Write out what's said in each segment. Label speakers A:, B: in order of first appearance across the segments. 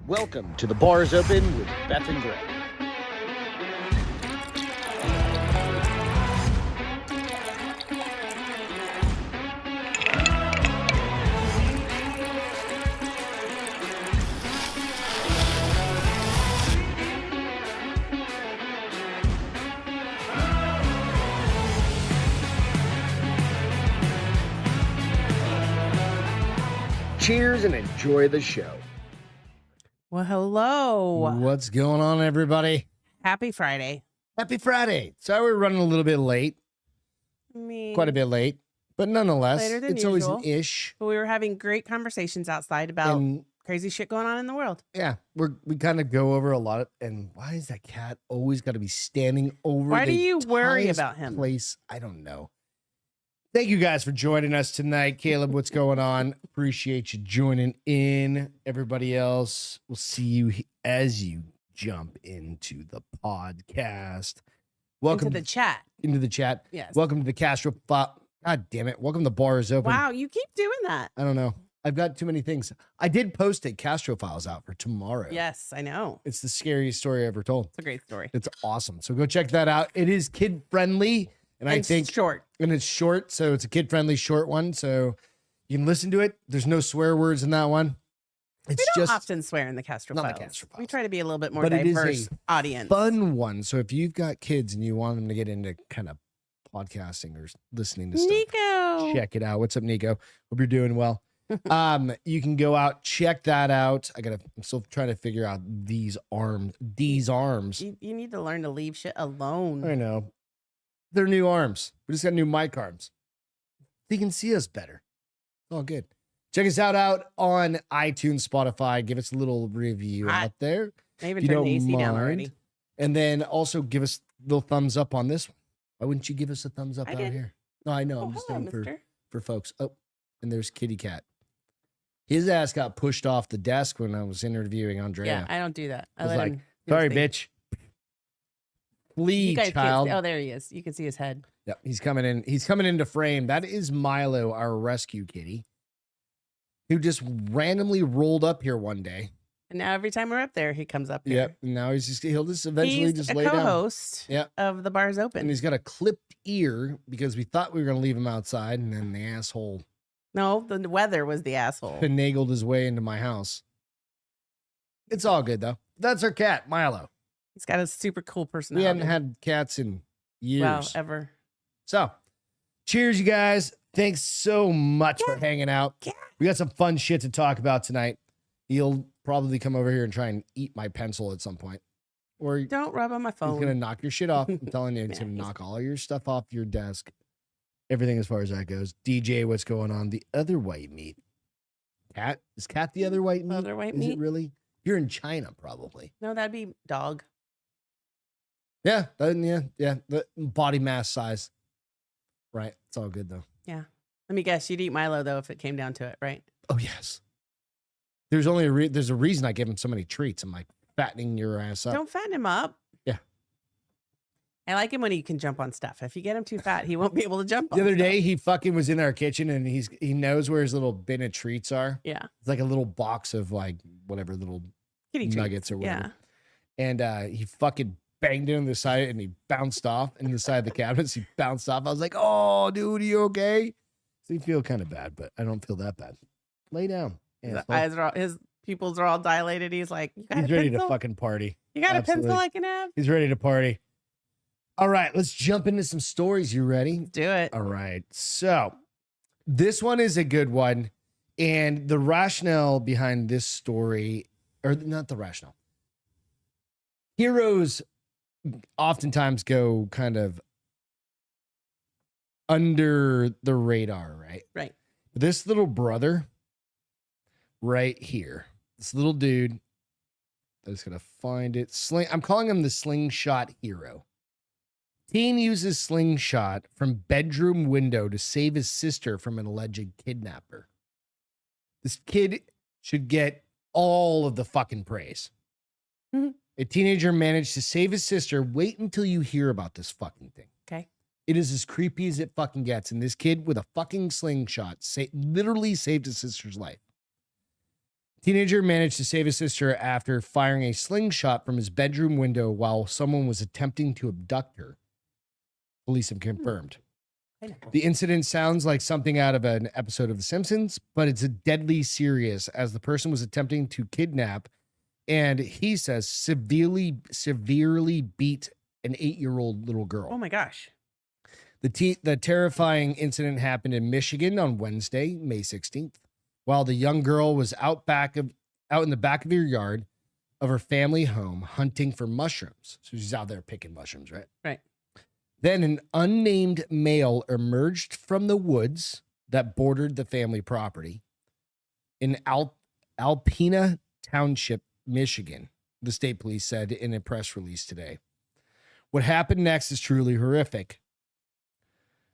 A: Welcome to The Bar is Open with Beth and Greg. Cheers and enjoy the show.
B: Well, hello.
C: What's going on, everybody?
B: Happy Friday.
C: Happy Friday. Sorry we're running a little bit late. Quite a bit late. But nonetheless,
B: Later than
C: it's always
B: usual.
C: an ish.
B: But we were having great conversations outside about
C: And
B: crazy shit going on in the world.
C: yeah, we kind of go over a lot of, and why is that cat always got to be standing over
B: Why do
C: the
B: you worry
C: tiniest
B: about him?
C: place? I don't know. Thank you guys for joining us tonight. Caleb, what's going on? Appreciate you joining in. Everybody else, we'll see you as you jump into the podcast. Welcome
B: Into the chat.
C: into the chat.
B: Yes.
C: Welcome to the Castro. God damn it. Welcome to Bar is Open.
B: Wow, you keep doing that.
C: I don't know. I've got too many things. I did post a Castro Files out for tomorrow.
B: Yes, I know.
C: It's the scariest story ever told.
B: It's a great story.
C: It's awesome. So go check that out. It is kid friendly. And I think
B: short.
C: and it's short, so it's a kid-friendly short one, so you can listen to it. There's no swear words in that one. It's
B: We don't
C: just
B: often swear in the Castro
C: Not the
B: Files.
C: Castro
B: We
C: Files.
B: try to be a little bit more
C: But it is
B: diverse
C: a
B: audience.
C: fun one. So if you've got kids and you want them to get into kind of podcasting or listening to stuff,
B: Nico.
C: check it out. What's up, Nico? Hope you're doing well. You can go out, check that out. I'm still trying to figure out these arms.
B: You need to learn to leave shit alone.
C: I know. They're new arms. We just got new mic arms. You can see us better. All good. Check us out on iTunes, Spotify. Give us a little review
B: Hot.
C: out there.
B: I even
C: If you
B: turned the
C: don't
B: AC down
C: mind.
B: already.
C: And then also give us a little thumbs up on this one. Why wouldn't you give us a thumbs up
B: I
C: out
B: did.
C: here? No, I know.
B: Oh,
C: I'm just
B: hello,
C: saying
B: mister.
C: for folks. Oh, and there's Kitty Cat. His ass got pushed off the desk when I was interviewing Andrea.
B: Yeah, I don't do that.
C: I was
B: let
C: like,
B: him do his
C: sorry,
B: thing.
C: bitch. Flee,
B: You guys
C: child.
B: can't see. Oh, there he is. You can see his head.
C: Yep, he's coming in. He's coming into frame. That is Milo, our rescue kitty, who just randomly rolled up here one day.
B: And now every time we're up there, he comes up here.
C: Yep. And now he'll just eventually
B: He's
C: just
B: a
C: lay down.
B: co-host
C: Yep.
B: of The Bar's
C: And
B: Open.
C: he's got a clipped ear because we thought we were going to leave him outside, and then the asshole
B: No, the weather was the asshole.
C: finagled his way into my house. It's all good though. That's our cat, Milo.
B: He's got a super cool
C: We
B: personality.
C: hadn't had cats in years.
B: Wow, ever.
C: So, cheers, you guys. Thanks so much for hanging out.
B: Yeah.
C: We got some fun shit to talk about tonight. He'll probably come over here and try and eat my pencil at some point. Or he's
B: Don't rub on my phone.
C: going to knock your shit off. I'm telling you, he's
B: Yeah,
C: going to
B: he's-
C: knock all your stuff off your desk. Everything as far as that goes. DJ, what's going on? The other white meat. Cat? Is cat the other white meat?
B: Other white
C: Is
B: meat?
C: it really? You're in China, probably.
B: No, that'd be dog.
C: Yeah. Yeah. The body mass size. Right. It's all good, though.
B: Let me guess. You'd eat Milo, though, if it came down to it, right?
C: Oh yes. There's only there's a reason I give him so many treats. I'm like fattening your ass up.
B: Don't fatten him up.
C: Yeah.
B: I like him when he can jump on stuff. If you get him too fat, he won't be able to jump on
C: The other
B: stuff.
C: day he fucking was in our kitchen and he knows where his little bin of treats are.
B: Yeah.
C: It's like a little box of like whatever little
B: Kitty treats.
C: nuggets or whatever.
B: Yeah.
C: And he fucking banged it on the side and he bounced off in the side of the cabinets. He bounced off. I was like, oh dude, you okay? So you feel kind of bad, but I don't feel that bad. Lay down.
B: His
C: asshole.
B: eyes are all, his pupils are all dilated. He's like, you got
C: He's
B: a
C: ready
B: pencil?
C: to fucking party.
B: You got a
C: Absolutely.
B: pencil I can have?
C: He's ready to party. All right, let's jump into some stories. You ready?
B: Do it.
C: All right. So this one is a good one. And the rationale behind this story, or not the rationale. Heroes oftentimes go kind of under the radar, right?
B: Right.
C: This little brother right here, this little dude, I'm just going to find it. I'm calling him the Slingshot hero. Teen uses slingshot from bedroom window to save his sister from an alleged kidnapper. This kid should get all of the fucking praise.
B: Mhm.
C: A teenager managed to save his sister. Wait until you hear about this fucking thing.
B: Okay.
C: It is as creepy as it fucking gets. And this kid with a fucking slingshot literally saved his sister's life. Teenager managed to save his sister after firing a slingshot from his bedroom window while someone was attempting to abduct her. Police have confirmed. The incident sounds like something out of an episode of The Simpsons, but it's deadly serious as the person was attempting to kidnap and he says severely beat an 8-year-old little girl.
B: Oh my gosh.
C: The terrifying incident happened in Michigan on Wednesday, May 16th, while the young girl was out in the back of her yard of her family home hunting for mushrooms. So she's out there picking mushrooms, right?
B: Right.
C: Then an unnamed male emerged from the woods that bordered the family property in Alpena Township, Michigan, the state police said in a press release today. What happened next is truly horrific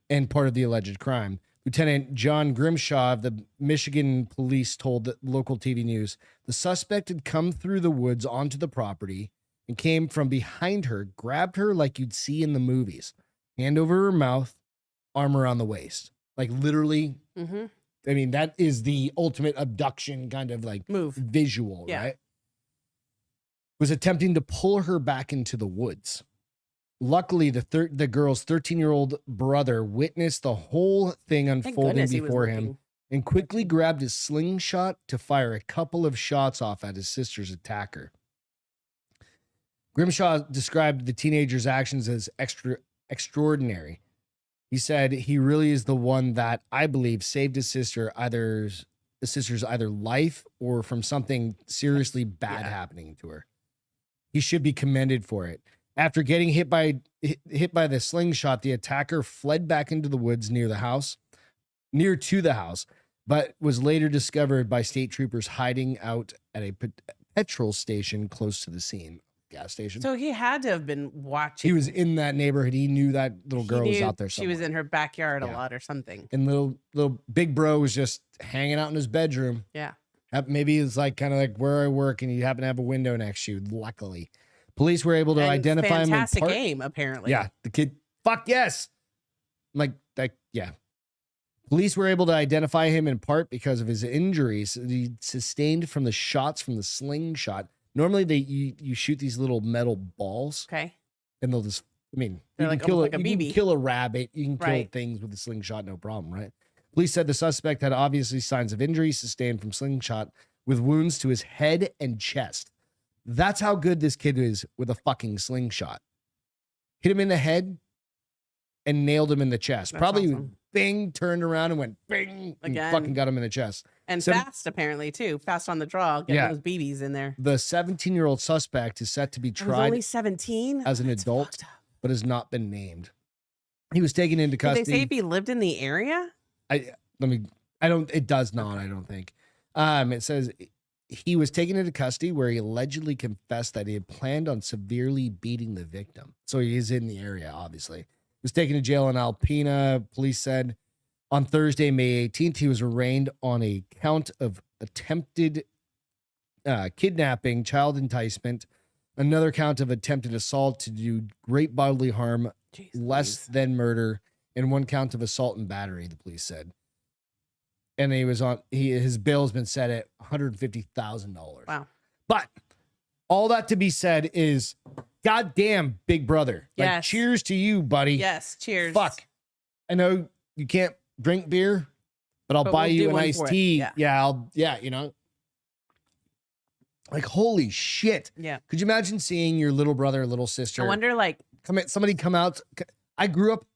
C: and part of the alleged crime. Lieutenant John Grimshaw of the Michigan police told the local TV news the suspect had come through the woods onto the property and came from behind her, grabbed her like you'd see in the movies, hand over her mouth, arm around the waist. Like literally, I mean, that is the ultimate abduction kind of like
B: move
C: visual, right? Was attempting to pull her back into the woods. Luckily, the girl's 13-year-old brother witnessed the whole thing unfolding before him and quickly grabbed his slingshot to fire a couple of shots off at his sister's attacker. Grimshaw described the teenager's actions as extraordinary. He said he really is the one that I believe saved his sister's either life or from something seriously bad happening to her. He should be commended for it. After getting hit by the slingshot, the attacker fled back into the woods near to the house, but was later discovered by state troopers hiding out at a petrol station close to the scene. Gas station.
B: So he had to have been watching.
C: He was in that neighborhood. He knew that little girl was out there somewhere.
B: She was in her backyard a lot or something.
C: And little big bro was just hanging out in his bedroom.
B: Yeah.
C: Maybe it's like kind of like where I work and you happen to have a window next to you, luckily. Police were able to identify him.
B: Fantastic game, apparently.
C: Yeah, the kid. Fuck yes. Like that. Yeah. Police were able to identify him in part because of his injuries he sustained from the shots from the slingshot. Normally, you shoot these little metal balls.
B: Okay.
C: And they'll just. I mean,
B: they're
C: you
B: like
C: can kill
B: like a BB.
C: You can kill a rabbit. You can kill things with a slingshot, no problem, right? Police said the suspect had obviously signs of injury sustained from slingshot with wounds to his head and chest. That's how good this kid is with a fucking slingshot. Hit him in the head and nailed him in the chest.
B: That's
C: Probably
B: awesome.
C: bing, turned around and went bing, and
B: Again.
C: fucking got him in the chest.
B: And fast, apparently, too. Fast on the draw. Getting those BBs in there.
C: The 17-year-old suspect is set to be
B: He was
C: tried
B: only 17?
C: as an adult, but has not been named. He was taken into custody.
B: Did they say if he lived in the area?
C: It does not, I don't think. It says he was taken into custody where he allegedly confessed that he had planned on severely beating the victim. So he is in the area, obviously. He was taken to jail in Alpena. Police said on Thursday, May 18th, he was arraigned on a count of attempted kidnapping, child enticement, another count of attempted assault to do great bodily harm, less than murder, and one count of assault and battery, the police said. And his bail has been set at $150,000.
B: Wow.
C: But all that to be said is, goddamn, big brother.
B: Yes.
C: Like, cheers to you, buddy.
B: Yes, cheers.
C: Fuck. I know you can't drink beer, but I'll buy
B: we'll
C: you
B: do
C: an
B: one
C: iced
B: for it.
C: tea.
B: Yeah.
C: You know. Like, holy shit.
B: Yeah.
C: Could you imagine seeing your little brother or little sister?
B: I wonder, like,
C: somebody come out. I grew up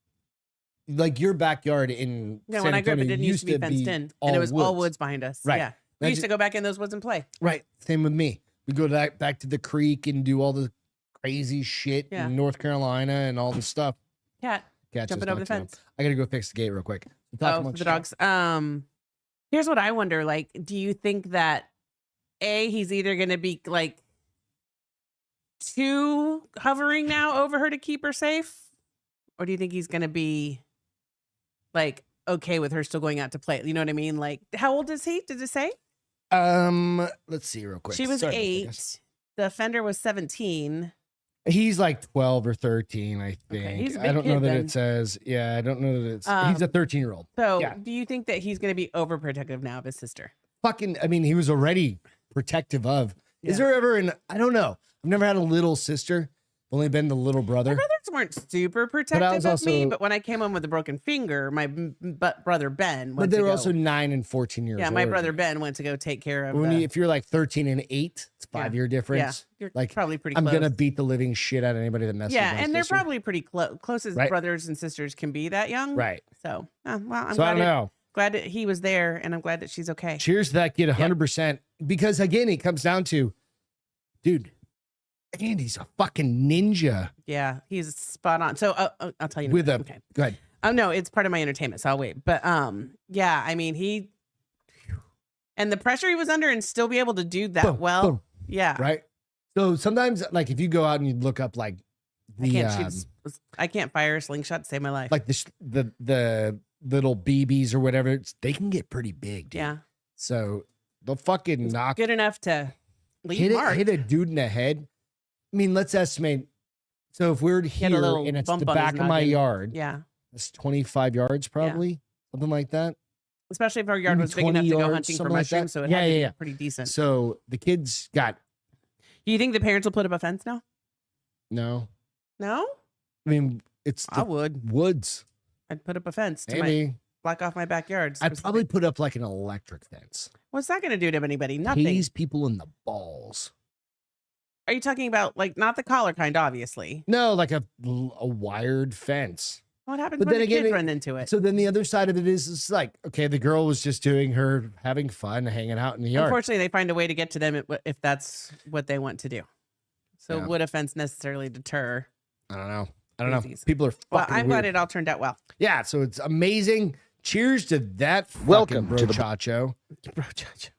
C: like your backyard in
B: yeah,
C: San
B: when I grew up, it
C: Antonio
B: didn't used to be fenced in, and it was all woods behind us.
C: Right.
B: Yeah. We used to go back in those woods and play.
C: Right. Same with me. We go back to the creek and do all the crazy shit in North Carolina and all the stuff.
B: Cat jumping over the fence.
C: I got to go fix the gate real quick.
B: The dogs. Here's what I wonder. Like, do you think that he's either going to be like too hovering now over her to keep her safe, or do you think he's going to be like okay with her still going out to play? You know what I mean? Like, how old is he? Did it say?
C: Let's see real quick.
B: She was 8. The offender was 17.
C: He's like 12 or 13, I think.
B: Okay, he's a big
C: I don't know
B: kid,
C: that
B: then.
C: it says. Yeah, I don't know that it's. He's a 13-year-old.
B: So, do you think that he's going to be overprotective now of his sister?
C: I mean, he was already protective of.
B: Yeah.
C: Is there ever I don't know. I've never had a little sister. Only been the little brother.
B: My brothers weren't super protective of me, but when I came home with a broken finger, my brother Ben went
C: But they were
B: to
C: also 9 and 14 years old.
B: Yeah, my brother Ben went to go take care of
C: if you're like 13 and 8, it's a 5-year difference.
B: Yeah, you're
C: like
B: probably pretty
C: I'm
B: close.
C: gonna beat the living shit out of anybody that messes with my
B: and they're
C: sister.
B: probably pretty close as
C: Right.
B: brothers and sisters can be that young.
C: Right.
B: So, well, I'm
C: So I don't know.
B: glad that he was there, and I'm glad that she's okay.
C: Cheers to that kid 100%. Because again, it comes down to, dude, Andy's a fucking ninja.
B: Yeah, he's spot on. So I'll tell you.
C: With a
B: okay.
C: Go ahead.
B: Oh no, it's part of my entertainment, so I'll wait. But yeah, I mean and the pressure he was under, and still be able to do that
C: Boom,
B: well.
C: boom.
B: Yeah.
C: Right. So sometimes, like, if you go out and you look up like the
B: I can't fire a slingshot to save my life.
C: like the little BBs or whatever, they can get pretty big, dude.
B: Yeah.
C: So they'll fucking knock
B: Good enough to leave
C: hit a dude in the head. I mean, let's estimate. So if we're
B: He had a
C: here
B: little
C: and it's the
B: bump on his
C: back of my
B: noggin.
C: yard,
B: Yeah.
C: it's 25 yards probably, something like that.
B: Especially if our yard
C: Maybe
B: was big enough
C: 20
B: to go
C: yards,
B: hunting for
C: something like that.
B: mushrooms, so it
C: Yeah,
B: had to
C: yeah,
B: be pretty decent.
C: So the kids got
B: Do you think the parents will put up a fence now?
C: no.
B: No?
C: I mean, it's
B: I
C: the
B: would.
C: woods.
B: I'd put up a fence to
C: Maybe
B: block off my backyard.
C: I'd probably put up like an electric fence.
B: What's that going to do to anybody? Nothing.
C: Tease people in the balls.
B: Are you talking about like not the collar kind, obviously?
C: No, like a wired fence.
B: What happens
C: But
B: when
C: then
B: the
C: again,
B: kids run into it?
C: So then the other side of it is, it's like, okay, the girl was just doing her having fun, hanging out in the yard.
B: Unfortunately, they find a way to get to them if that's what they want to do. So
C: Yeah.
B: would a fence necessarily deter?
C: I don't know. Know.
B: Crazies.
C: People are fucking
B: Well, I'm glad
C: weird.
B: it all turned out well.
C: Yeah, so it's amazing. Cheers to that.
A: Welcome
C: fucking
A: to the
C: brochacho.
B: Bro, judge.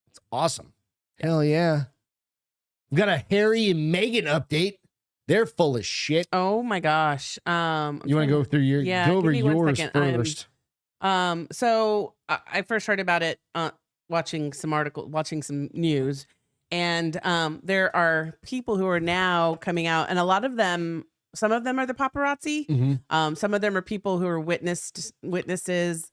C: It's awesome. Hell yeah. We've got a Harry and Meghan update. They're full of shit.
B: Oh my gosh.
C: You want to go through your go over
B: give me 1
C: yours
B: second.
C: first?
B: So I first heard about it watching some news, and there are people who are now coming out, and some of them are the paparazzi.
C: Mm-hmm.
B: Some of them are people who are witnesses.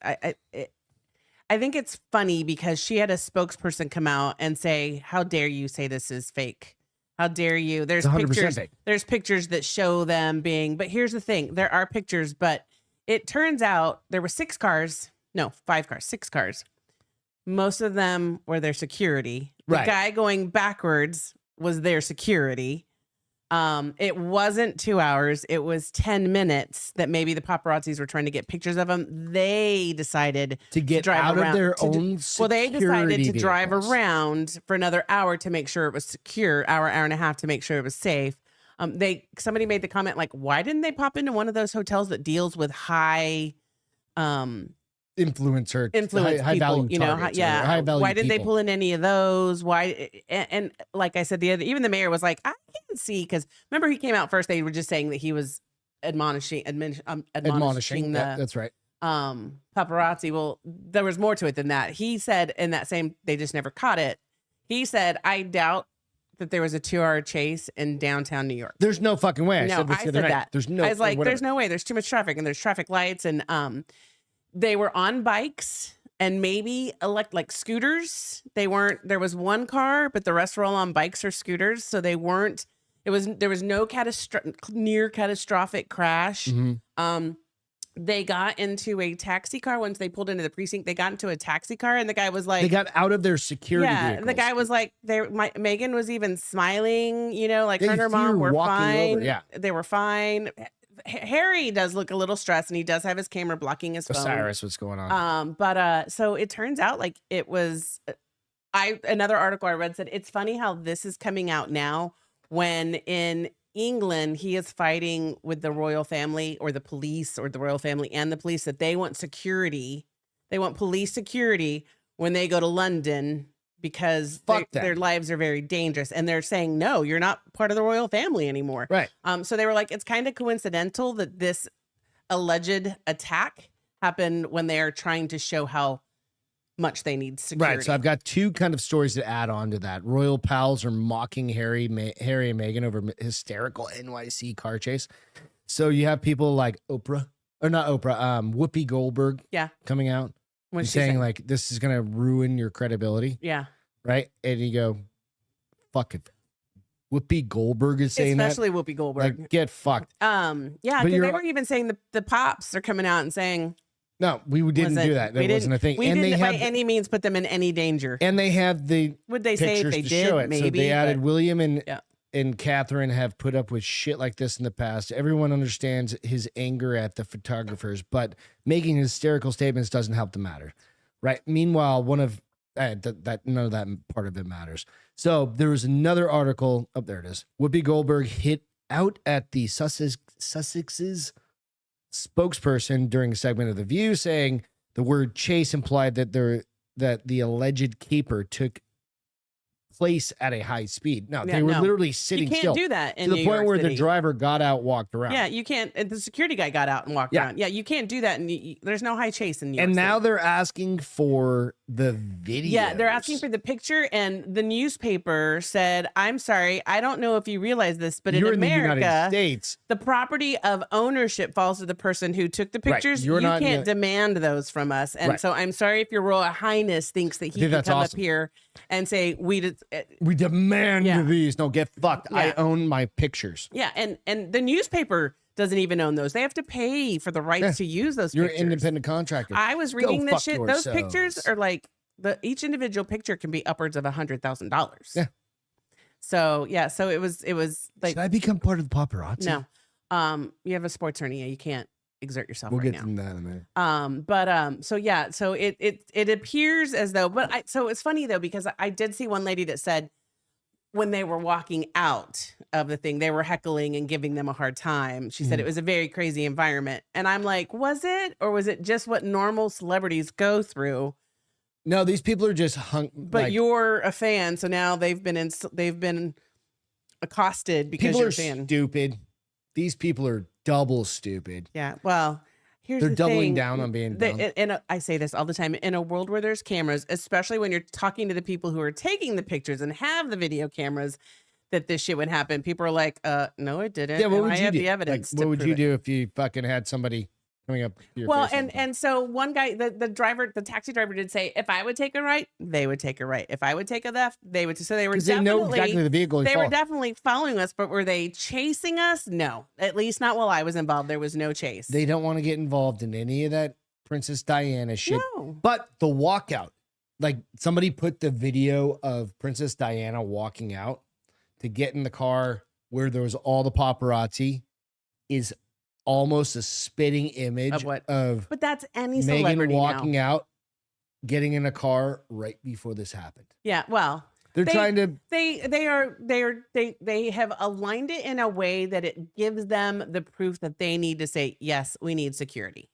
B: I think it's funny because she had a spokesperson come out and say, "How dare you say this is fake? How dare you?" There's
C: 100%
B: pictures.
C: fake.
B: There's pictures that show them being. But here's the thing: there are pictures, but it turns out there were 5 cars. 6 cars. Most of them were their security. The
C: Right.
B: guy going backwards was their security. It wasn't 2 hours. It was 10 minutes that maybe the paparazzis were trying to get pictures of him. They decided
C: To get
B: drive
C: out
B: around-
C: of their
B: to do-
C: own
B: well, they decided
C: security
B: to drive
C: vehicles.
B: around for another hour to make sure it was secure, hour and a half to make sure it was safe. Somebody made the comment like, why didn't they pop into one of those hotels that deals with high
C: influence
B: influence
C: high
B: people,
C: value
B: you know,
C: targets or
B: yeah.
C: high value
B: Why didn't they
C: people.
B: pull in any of those? Why? And like I said, even the mayor was like, I can't see, because remember he came out first. They were just saying that he was admonishing
C: admonishing?
B: the
C: Yeah, that's right.
B: paparazzi. Well, there was more to it than that. He said in that same, they just never caught it. He said, I doubt that there was a 2-hour chase in downtown New York.
C: There's no fucking way.
B: No,
C: I said this
B: I
C: the other
B: said
C: night.
B: that.
C: There's no.
B: I was like,
C: whatever.
B: there's no way. There's too much traffic, and there's traffic lights, and they were on bikes and maybe like scooters. They weren't. There was 1 car, but the rest were all on bikes or scooters, so they weren't. There was no near catastrophic crash.
C: Mm-hmm.
B: They got into a taxi car once they pulled into the precinct. They got into a taxi car, and the guy was like,
C: They got out of their security
B: yeah,
C: vehicles.
B: the guy was like, Meghan was even smiling, like
C: Yeah,
B: her and her
C: you see her
B: mom were
C: walking
B: fine.
C: over, yeah.
B: They were fine. Harry does look a little stressed, and he does have his camera blocking his phone.
C: Osiris, what's going on?
B: But so it turns out like it was. Another article I read said it's funny how this is coming out now when in England he is fighting with the royal family or the police or the royal family and the police that they want security. They want police security when they go to London because
C: Fuck them.
B: their lives are very dangerous. And they're saying, no, you're not part of the royal family anymore.
C: Right.
B: So they were like, it's kind of coincidental that this alleged attack happened when they are trying to show how much they need security.
C: Right. So I've got 2 kind of stories to add on to that. Royal pals are mocking Harry and Meghan over hysterical NYC car chase. So you have people like Whoopi Goldberg.
B: Yeah.
C: Coming out
B: When
C: and
B: she
C: saying
B: said-
C: like, this is going to ruin your credibility.
B: yeah.
C: right? And you go, fuck it. Whoopi Goldberg is saying
B: Especially Whoopi Goldberg.
C: Like, get fucked.
B: Yeah,
C: But
B: because they
C: you're-
B: were even saying the pops are coming out and saying
C: No, we didn't do that. That wasn't a thing.
B: We
C: and
B: didn't
C: they
B: by
C: have,
B: any means put them in any danger.
C: and they have the
B: Would they say if
C: pictures
B: they
C: to
B: did?
C: show it.
B: Maybe.
C: So they added
B: but-
C: William and
B: Yeah.
C: and Catherine have put up with shit like this in the past. Everyone understands his anger at the photographers, but making hysterical statements doesn't help the matter, right? Meanwhile, one of that none of that part of it matters. So there was another article. Oh, there it is. Whoopi Goldberg hit out at the Sussex's spokesperson during a segment of The View, saying the word chase implied that the alleged caper took place at a high speed. No,
B: Yeah,
C: they were
B: no.
C: literally
B: You
C: sitting
B: can't
C: still
B: do that in
C: to the
B: New
C: point
B: York
C: where the
B: City.
C: driver got out, walked around.
B: Yeah, you can't. And the security guy got out and walked
C: Yeah.
B: around. Yeah, you can't do that. And there's no high chase in New York
C: And now
B: City.
C: they're asking for the video.
B: Yeah, they're asking for the picture, and the newspaper said, "I'm sorry, I don't know if you realize this, but
C: You're
B: in
C: in the United
B: America,
C: States.
B: the property of ownership falls to the person who took the
C: Right,
B: pictures.
C: you're
B: You
C: not in
B: can't
C: the-
B: demand those from us, and
C: Right.
B: so I'm sorry if Your Royal Highness thinks that he
C: think
B: can
C: that's
B: come
C: awesome.
B: up here and say we did."
C: We demand
B: Yeah.
C: these. No, get fucked. I
B: Yeah.
C: own my pictures.
B: Yeah, and the newspaper doesn't even own those. They have to pay for the rights
C: Yeah.
B: to use those
C: You're
B: pictures.
C: an independent contractor.
B: I was
C: Go
B: reading this
C: fuck
B: shit. Those pictures
C: yourselves.
B: are like each individual picture can be upwards of $100,000.
C: Yeah.
B: So yeah, so it was like
C: Should I become part of the paparazzi?
B: no, you have a sports hernia. You can't exert yourself
C: We'll
B: right
C: get
B: now.
C: to that in a minute.
B: So yeah, so it appears as though, so it's funny though, because I did see one lady that said when they were walking out of the thing, they were heckling and giving them a hard time. She said it was a very crazy environment. And I'm like, was it, or was it just what normal celebrities go through?
C: No, these people are just hung.
B: But
C: like,
B: you're a fan. So now they've been accosted because
C: people
B: you're
C: are
B: a fan.
C: stupid. These people are double stupid.
B: Yeah. Well, here's
C: They're
B: the
C: doubling
B: thing.
C: down on being dumb.
B: And I say this all the time, in a world where there's cameras, especially when you're talking to the people who are taking the pictures and have the video cameras, that this shit would happen. People are like, no, it didn't.
C: Yeah, what
B: and
C: would
B: I
C: you
B: have
C: do?
B: the evidence.
C: Like,
B: to
C: what would
B: prove
C: you
B: it.
C: do if you fucking had somebody coming up to your
B: Well,
C: face all the time?
B: and so one guy, the taxi driver did say, if I would take a right, they would take a right. If I would take a left, they would. So they were
C: 'Cause they
B: definitely
C: know exactly the vehicle
B: they
C: he's
B: were
C: following.
B: definitely following us, but were they chasing us? No, at least not while I was involved. There was no chase.
C: They don't want to get involved in any of that Princess Diana shit.
B: No.
C: But the walkout, like somebody put the video of Princess Diana walking out to get in the car where there was all the paparazzi, is almost a spitting image
B: Of what?
C: of
B: But that's any
C: Meghan
B: celebrity
C: walking
B: now.
C: out, getting in a car right before this happened.
B: Yeah. Well,
C: They're trying to.
B: they have aligned it in a way that it gives them the proof that they need to say, yes, we need security.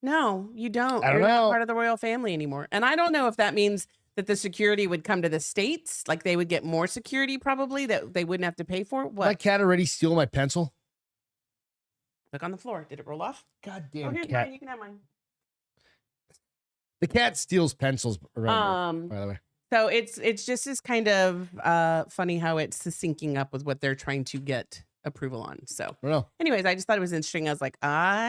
B: No, you don't.
C: I don't
B: You're not
C: know.
B: part of the royal family anymore. And I don't know if that means that the security would come to the States, like they would get more security probably that they wouldn't have to pay for.
C: My
B: What?
C: cat already steal my pencil.
B: Look on the floor. Did it roll off?
C: Goddamn
B: Here's
C: cat.
B: mine. You can have mine.
C: The cat steals pencils around here, by the way.
B: So it's just this kind of funny how it's syncing up with what they're trying to get approval on. So
C: I don't know.
B: anyways, I just thought it was interesting. I was like,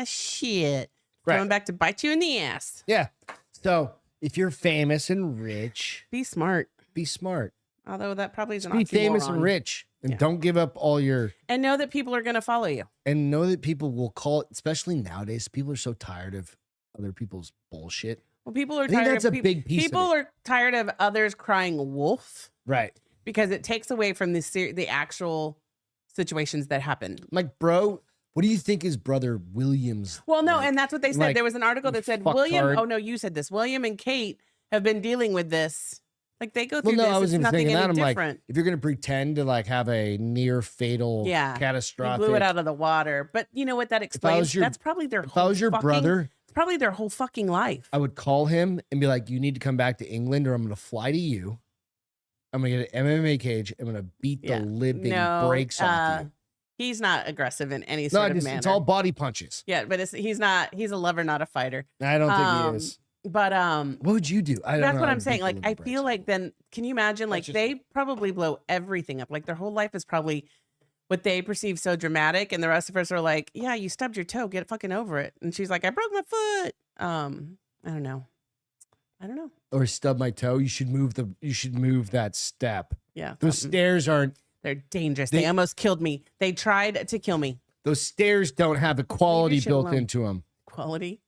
B: shit.
C: Right.
B: Coming back to bite you in the ass.
C: Yeah. So if you're famous and rich,
B: Be smart.
C: be smart.
B: Although that probably is an
C: Be famous
B: oxymoron.
C: and rich, and
B: Yeah.
C: don't give up all your.
B: And know that people are going to follow you.
C: And know that people will call it, especially nowadays. People are so tired of other people's bullshit.
B: Well, people are
C: I think
B: tired
C: that's
B: of
C: a big piece of
B: people
C: it.
B: are tired of others crying wolf
C: Right.
B: because it takes away from the actual situations that happen.
C: Like, bro, what do you think his brother William's?
B: Well, no,
C: like?
B: and that's what they said.
C: Like,
B: There was an article that said
C: fucktard.
B: William. Oh no, you said this. William and Kate have been dealing with this. Like they go
C: Well,
B: through
C: no,
B: this.
C: I was
B: It's
C: even
B: nothing
C: thinking
B: any
C: that. I'm
B: different.
C: like, if you're gonna pretend to like have a near fatal,
B: Yeah. He
C: catastrophic,
B: blew it out of the water. But you know what that explains?
C: your-
B: That's probably their.
C: if I was your brother,
B: it's probably their whole fucking life.
C: I would call him and be like, "You need to come back to England, or I'm gonna fly to you. I'm gonna get an MMA cage. I'm gonna beat
B: Yeah.
C: the living
B: No,
C: brakes off you."
B: He's not aggressive in any
C: No,
B: sort of manner.
C: it's all body punches.
B: Yeah, but he's not. He's a lover, not a fighter.
C: I don't think he is.
B: But
C: What would you do? I don't
B: that's
C: know
B: what
C: how
B: I'm
C: to
B: saying.
C: beat the
B: Like,
C: living
B: I
C: brakes.
B: feel like then, can you imagine? Like,
C: just-
B: they probably blow everything up. Like, their whole life is probably what they perceive so dramatic, and the rest of us are like, "Yeah, you stubbed your toe. Get fucking over it." And she's like, "I broke my foot." I don't know. I don't know.
C: or stub my toe, you should move that step.
B: Yeah.
C: Those stairs aren't.
B: They're dangerous. They almost killed me. They tried to kill me.
C: Those stairs don't have equality built into them.
B: Quality?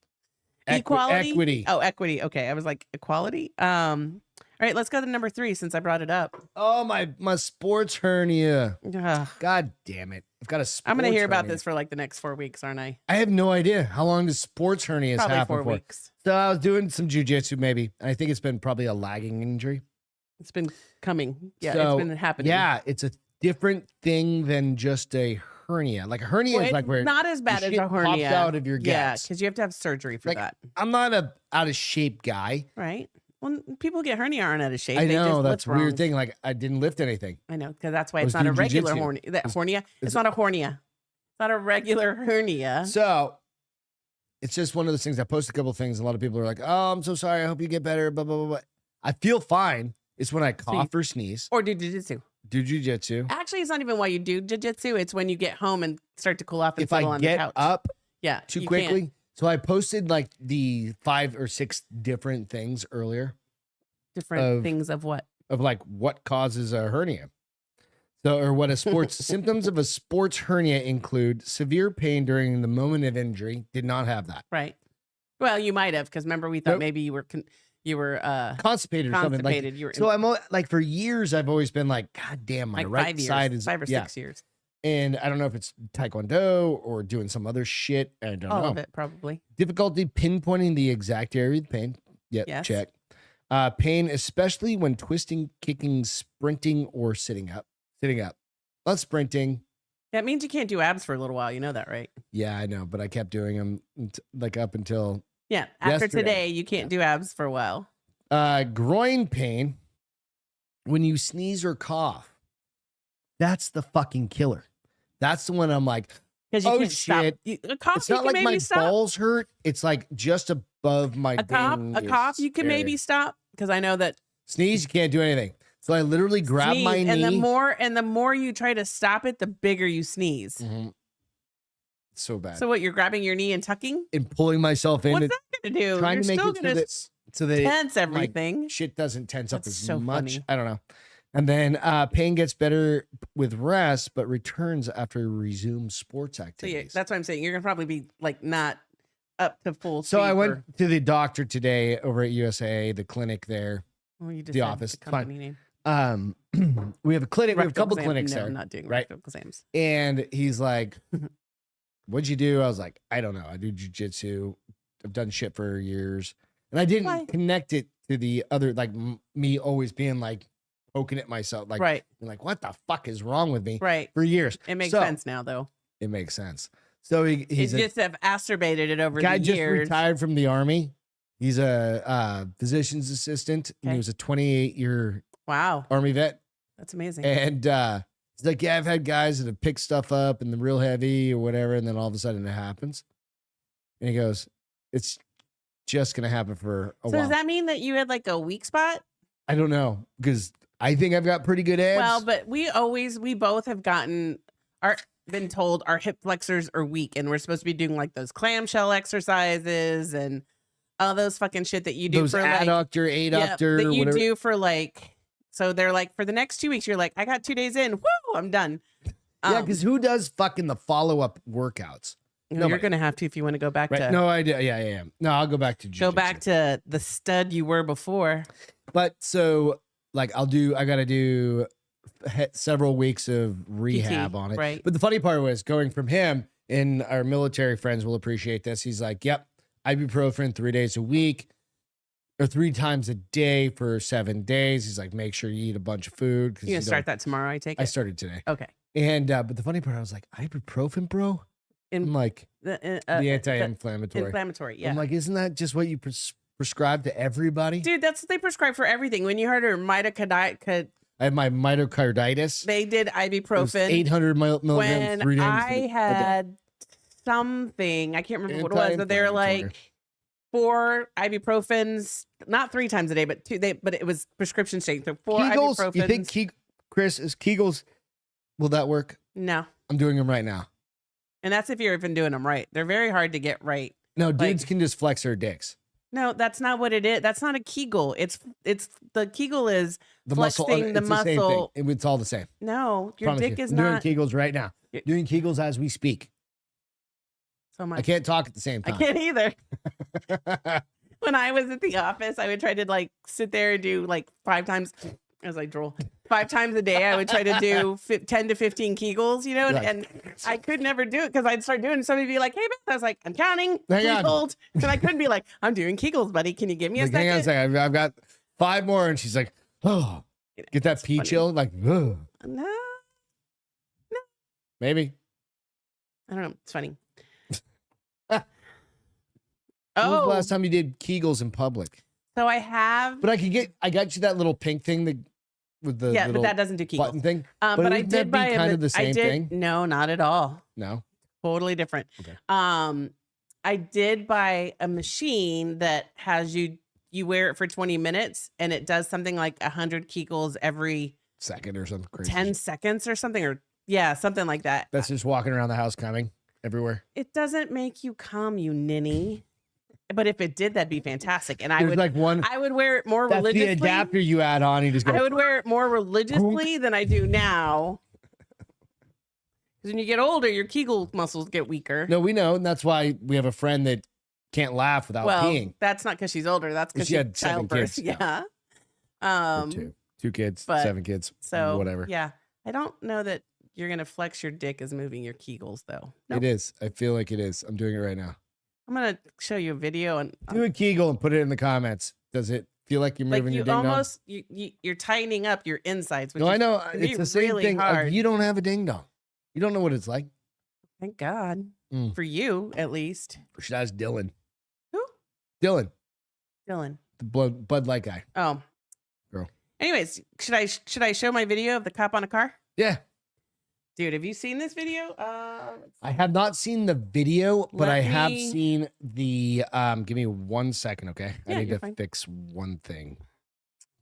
C: Equality?
B: Equality? Oh, equity. Okay. I was like, equality? All right, let's go to number 3 since I brought it up.
C: Oh, my sports hernia.
B: Ugh.
C: God damn it. I've got a sports
B: I'm going to hear about
C: hernia.
B: this for like the next 4 weeks, aren't I?
C: I have no idea how long does sports hernias
B: Probably
C: happen
B: 4
C: for.
B: weeks.
C: So I was doing some jujitsu maybe, and I think it's been probably a lagging injury.
B: It's been coming. Yeah,
C: So,
B: it's been happening.
C: Yeah, it's a different thing than just a hernia. Like a hernia is like where
B: not as bad
C: the
B: as
C: shit
B: a hernia.
C: pops out of your
B: Yeah,
C: guts.
B: because you have to have surgery for
C: Like,
B: that.
C: I'm not a out of shape guy.
B: Right? Well, people get hernia aren't out of shape.
C: I
B: They
C: know
B: just
C: that's
B: lift
C: a weird
B: wrong.
C: thing. Like I didn't lift anything.
B: I know, because that's why
C: I
B: it's
C: was
B: not a
C: doing
B: regular
C: jujitsu.
B: hernia. It's not a hernia. It's not a regular hernia.
C: So it's just one of those things. I posted a couple of things. A lot of people are like, "Oh, I'm so sorry. I hope you get better." Blah blah blah blah. I feel fine. It's when I cough or sneeze.
B: Or do jujitsu.
C: Do jujitsu.
B: Actually, it's not even why you do jujitsu. It's when you get home and start to cool off and
C: If
B: settle
C: I
B: on the
C: get
B: couch.
C: up
B: yeah,
C: too
B: you
C: quickly.
B: can't.
C: So I posted like the 5 or 6 different things earlier
B: Different things of what?
C: of like what causes a hernia. So, or what a sports symptoms of a sports hernia include severe pain during the moment of injury. Did not have that.
B: Right. Well, you might have, because remember we thought
C: Nope.
B: maybe you were
C: Constipated or something. Like,
B: constipated. You were
C: so I'm like for years I've always been like, God damn, my
B: like
C: right
B: 5 years,
C: side is
B: 5 or 6 years.
C: And I don't know if it's Taekwondo or doing some other shit. I don't
B: All
C: know.
B: of it, probably.
C: Difficulty pinpointing the exact area of the pain. Yep,
B: Yes.
C: check. Pain, especially when twisting, kicking, sprinting, or sitting up. Sitting up. Not sprinting.
B: That means you can't do abs for a little while. You know that, right?
C: Yeah, I know, but I kept doing them like up until
B: Yeah. After
C: Yesterday.
B: today, you can't do abs for a while.
C: groin pain when you sneeze or cough. That's the fucking killer. That's the one I'm like,
B: Because you
C: oh
B: can't
C: shit.
B: stop. A cough,
C: It's
B: you
C: not
B: can
C: like
B: maybe
C: my
B: stop.
C: balls hurt. It's like just above my
B: A cough, you can maybe stop. Because I know that
C: sneeze, you can't do anything. So I literally grab
B: sneeze,
C: my knee.
B: and the more you try to stop it, the bigger you sneeze.
C: Mhm. So bad.
B: So what? You're grabbing your knee and tucking?
C: And pulling myself in
B: What's
C: and
B: that going to do?
C: trying
B: You're
C: to make
B: still
C: it
B: going to
C: so that
B: tense everything.
C: shit doesn't tense up
B: That's
C: as
B: so
C: much.
B: funny.
C: I don't know. And then pain gets better with rest, but returns after resume sports
B: So
C: activities.
B: that's what I'm saying. You're gonna probably be like not up to full.
C: So I
B: speed
C: went to the doctor today over at USA, the clinic there.
B: well, you just
C: the
B: said
C: office.
B: The
C: It's fine.
B: company name.
C: We have a clinic. We have a
B: Rectal
C: couple
B: exam.
C: clinics
B: No,
C: there.
B: I'm not doing
C: right?
B: rectal exams.
C: And he's like, "What'd you do?" I was like, "I don't know. I do jujitsu. I've done shit for years." And I didn't
B: Why?
C: connect it to the other, like me always being like poking at myself, like,
B: Right,
C: being like, what the fuck is wrong with me
B: right.
C: for years?
B: It makes
C: So,
B: sense now, though.
C: It makes sense. So
B: It
C: he's a
B: just have acerbated it over
C: guy
B: the
C: just
B: years.
C: retired from the army. He's a physician's assistant. And
B: Okay.
C: he was a 28-year
B: Wow,
C: army vet.
B: that's amazing.
C: And he's like, yeah, I've had guys that have picked stuff up and the real heavy or whatever, and then all of a sudden it happens. And he goes, it's just gonna happen for a
B: So
C: while.
B: does that mean that you had like a weak spot?
C: I don't know, because I think I've got pretty good abs.
B: Well, but we both have been told our hip flexors are weak, and we're supposed to be doing like those clamshell exercises and all those fucking shit that you do
C: those
B: for like
C: adductor, adductor,
B: that you
C: whatever.
B: do for like. So they're like, for the next 2 weeks, you're like, I got 2 days in. Woo, I'm done.
C: Yeah, because who does fucking the follow-up workouts?
B: you're
C: nobody.
B: gonna have to if you want to go back
C: Right?
B: to
C: No idea. Yeah. No, I'll go back to
B: go back
C: jiu-jitsu.
B: to the stud you were before.
C: But so, like, I got to do several weeks of rehab
B: PT,
C: on it.
B: right?
C: But the funny part was going from him, and our military friends will appreciate this. He's like, yep, ibuprofen 3 days a week or 3 times a day for 7 days. He's like, make sure you eat a bunch of food.
B: You're gonna start that tomorrow, I take it.
C: I started today.
B: Okay.
C: And, but the funny part, I was like, ibuprofen, bro? I'm like,
B: The
C: the anti-inflammatory.
B: inflammatory, yeah.
C: I'm like, isn't that just what you prescribe to everybody?
B: Dude, that's what they prescribe for everything. When you heard her mitocarditis,
C: I have my myocarditis.
B: they did
C: It was
B: ibuprofen.
C: 800 milligrams
B: When
C: 3 days.
B: I had something, I can't remember what it was, but they were like 4 ibuprofens, not 3 times a day, but 2. But it was prescription strength. So 4
C: Kegels.
B: ibuprofens.
C: You think Chris is Kegels? Will that work?
B: No,
C: I'm doing them right now.
B: and that's if you're even doing them right. They're very hard to get right.
C: No, dudes
B: Like-
C: can just flex their dicks.
B: No, that's not what it is. That's not a Kegel. It's the Kegel is
C: The muscle,
B: flexing the
C: it's the same
B: muscle.
C: thing. It's all the same.
B: No, your
C: Promise
B: dick
C: you.
B: is
C: I'm
B: not.
C: doing Kegels right now. Doing Kegels as we speak.
B: So much.
C: I can't talk at the same
B: I
C: time.
B: can't either. When I was at the office, I would try to like sit there and do like 5 times. I was like, droll. 5 times a day, I would try to do 10 to 15 Kegels, you know, and I could never do it because I'd start doing it. Somebody'd be like, hey, Beth. I was like, I'm counting.
C: Hang
B: Please
C: on.
B: hold. And I couldn't be like, I'm doing Kegels, buddy. Can you give me a
C: Like, hang on a
B: second?
C: second. I've got 5 more. And she's like, oh, get that pee
B: funny.
C: chill. Like, ugh.
B: No,
C: Maybe.
B: I don't know. It's funny.
C: When was the
B: Oh,
C: last time you did Kegels in public?
B: so I have.
C: But I got you that little pink thing that with the
B: Yeah,
C: little
B: but that doesn't do Kegels.
C: button thing.
B: But I
C: wouldn't that
B: did
C: be
B: buy
C: kind of the same thing?
B: No, not at all.
C: No.
B: Totally different.
C: Okay.
B: I did buy a machine that has you wear it for 20 minutes and it does something like 100 Kegels every
C: Second or something crazy.
B: 10 seconds or something, or yeah, something like that.
C: That's just walking around the house coming everywhere.
B: It doesn't make you come, you ninny. But if it did, that'd be fantastic. And
C: There's like one.
B: I would wear it more
C: That's the
B: religiously.
C: adapter you add on. You just go.
B: I would wear it more religiously than I do now. Because when you get older, your Kegel muscles get weaker.
C: No, we know, and that's why we have a friend that can't laugh without
B: Well,
C: peeing.
B: that's not because she's older. That's because
C: She
B: she
C: had
B: had
C: 7
B: childbirth.
C: kids.
B: Yeah.
C: Or two kids,
B: but-
C: 7 kids,
B: So
C: whatever.
B: Yeah. I don't know that you're gonna flex your dick as moving your Kegels though. Nope.
C: It is. I feel like it is. I'm doing it right now.
B: I'm gonna show you a video and
C: Do a Kegel and put it in the comments. Does it feel like you're
B: like
C: moving
B: you
C: your ding dong?
B: almost you're tightening up your insides. Which
C: No, I
B: is-
C: know.
B: can be
C: It's the same
B: really
C: thing.
B: hard.
C: You don't have a ding dong. You don't know what it's like.
B: Thank God
C: Mm.
B: for you at least.
C: We should ask Dylan.
B: Who?
C: Dylan,
B: Dylan.
C: the Bud Light guy.
B: Oh.
C: Girl.
B: Anyways, should I show my video of the cop on a car?
C: Yeah.
B: Dude, have you seen this video?
C: I have not seen the video, but
B: Let
C: I have
B: me-
C: seen the give me 1 second, okay?
B: Yeah,
C: I need
B: you're
C: to
B: fine.
C: fix one thing.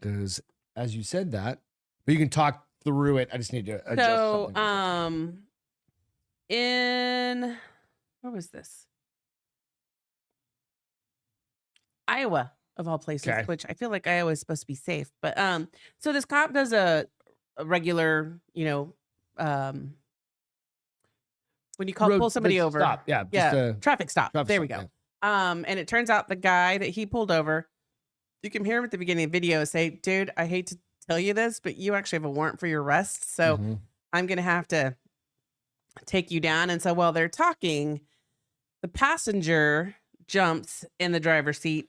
C: Because as you said that, but you can talk through it. I just need to adjust
B: So,
C: something.
B: in where was this? Iowa, of all places,
C: Okay.
B: which I feel like Iowa is supposed to be safe. But so this cop does a regular, when you
C: Road-
B: pull somebody
C: like,
B: over,
C: Stop. Yeah. Just
B: yeah,
C: a
B: traffic stop.
C: traffic
B: There we
C: stop,
B: go. And it turns out the guy that he pulled over, you can hear him at the beginning of the video say, "Dude, I hate to tell you this, but you actually have a warrant for your arrest, so
C: Mhm.
B: I'm gonna have to take you down." And so while they're talking, the passenger jumps in the driver's seat